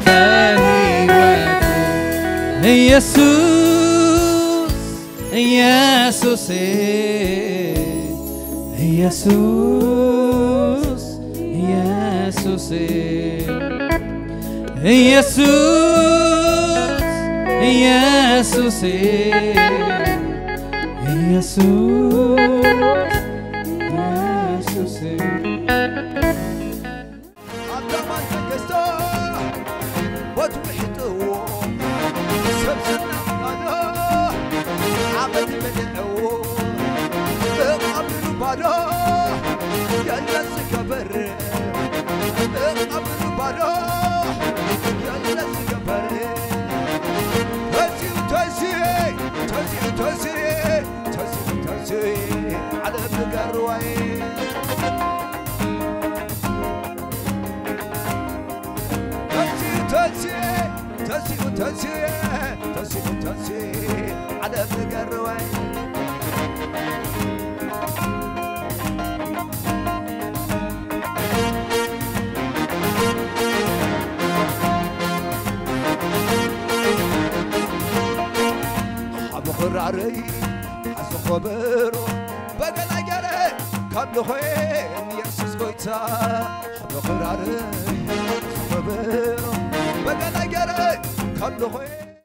በሕይወቴ ኢየሱስ ኢየሱሴ ኢየሱስ ኢየሱሴ ኢየሱስ ኢየሱሴ ኢየሱስ ኢየሱሴ አዳማን ተገዝቶ ወትውሕጥዎ ሰብስና ባዶ ዓመት በደዕዎ እቐብሉ ባዶ የለስ ገበር እቐብሉ ባዶ የለስ ገበር ተዚኡ ተዚኡ ዓለም ገርዋይ تسي على فقر حب خراري حس خبرو بقنا جري كم خيم يسس قويتا حب خراري حس خبرو بقنا جري كم خيم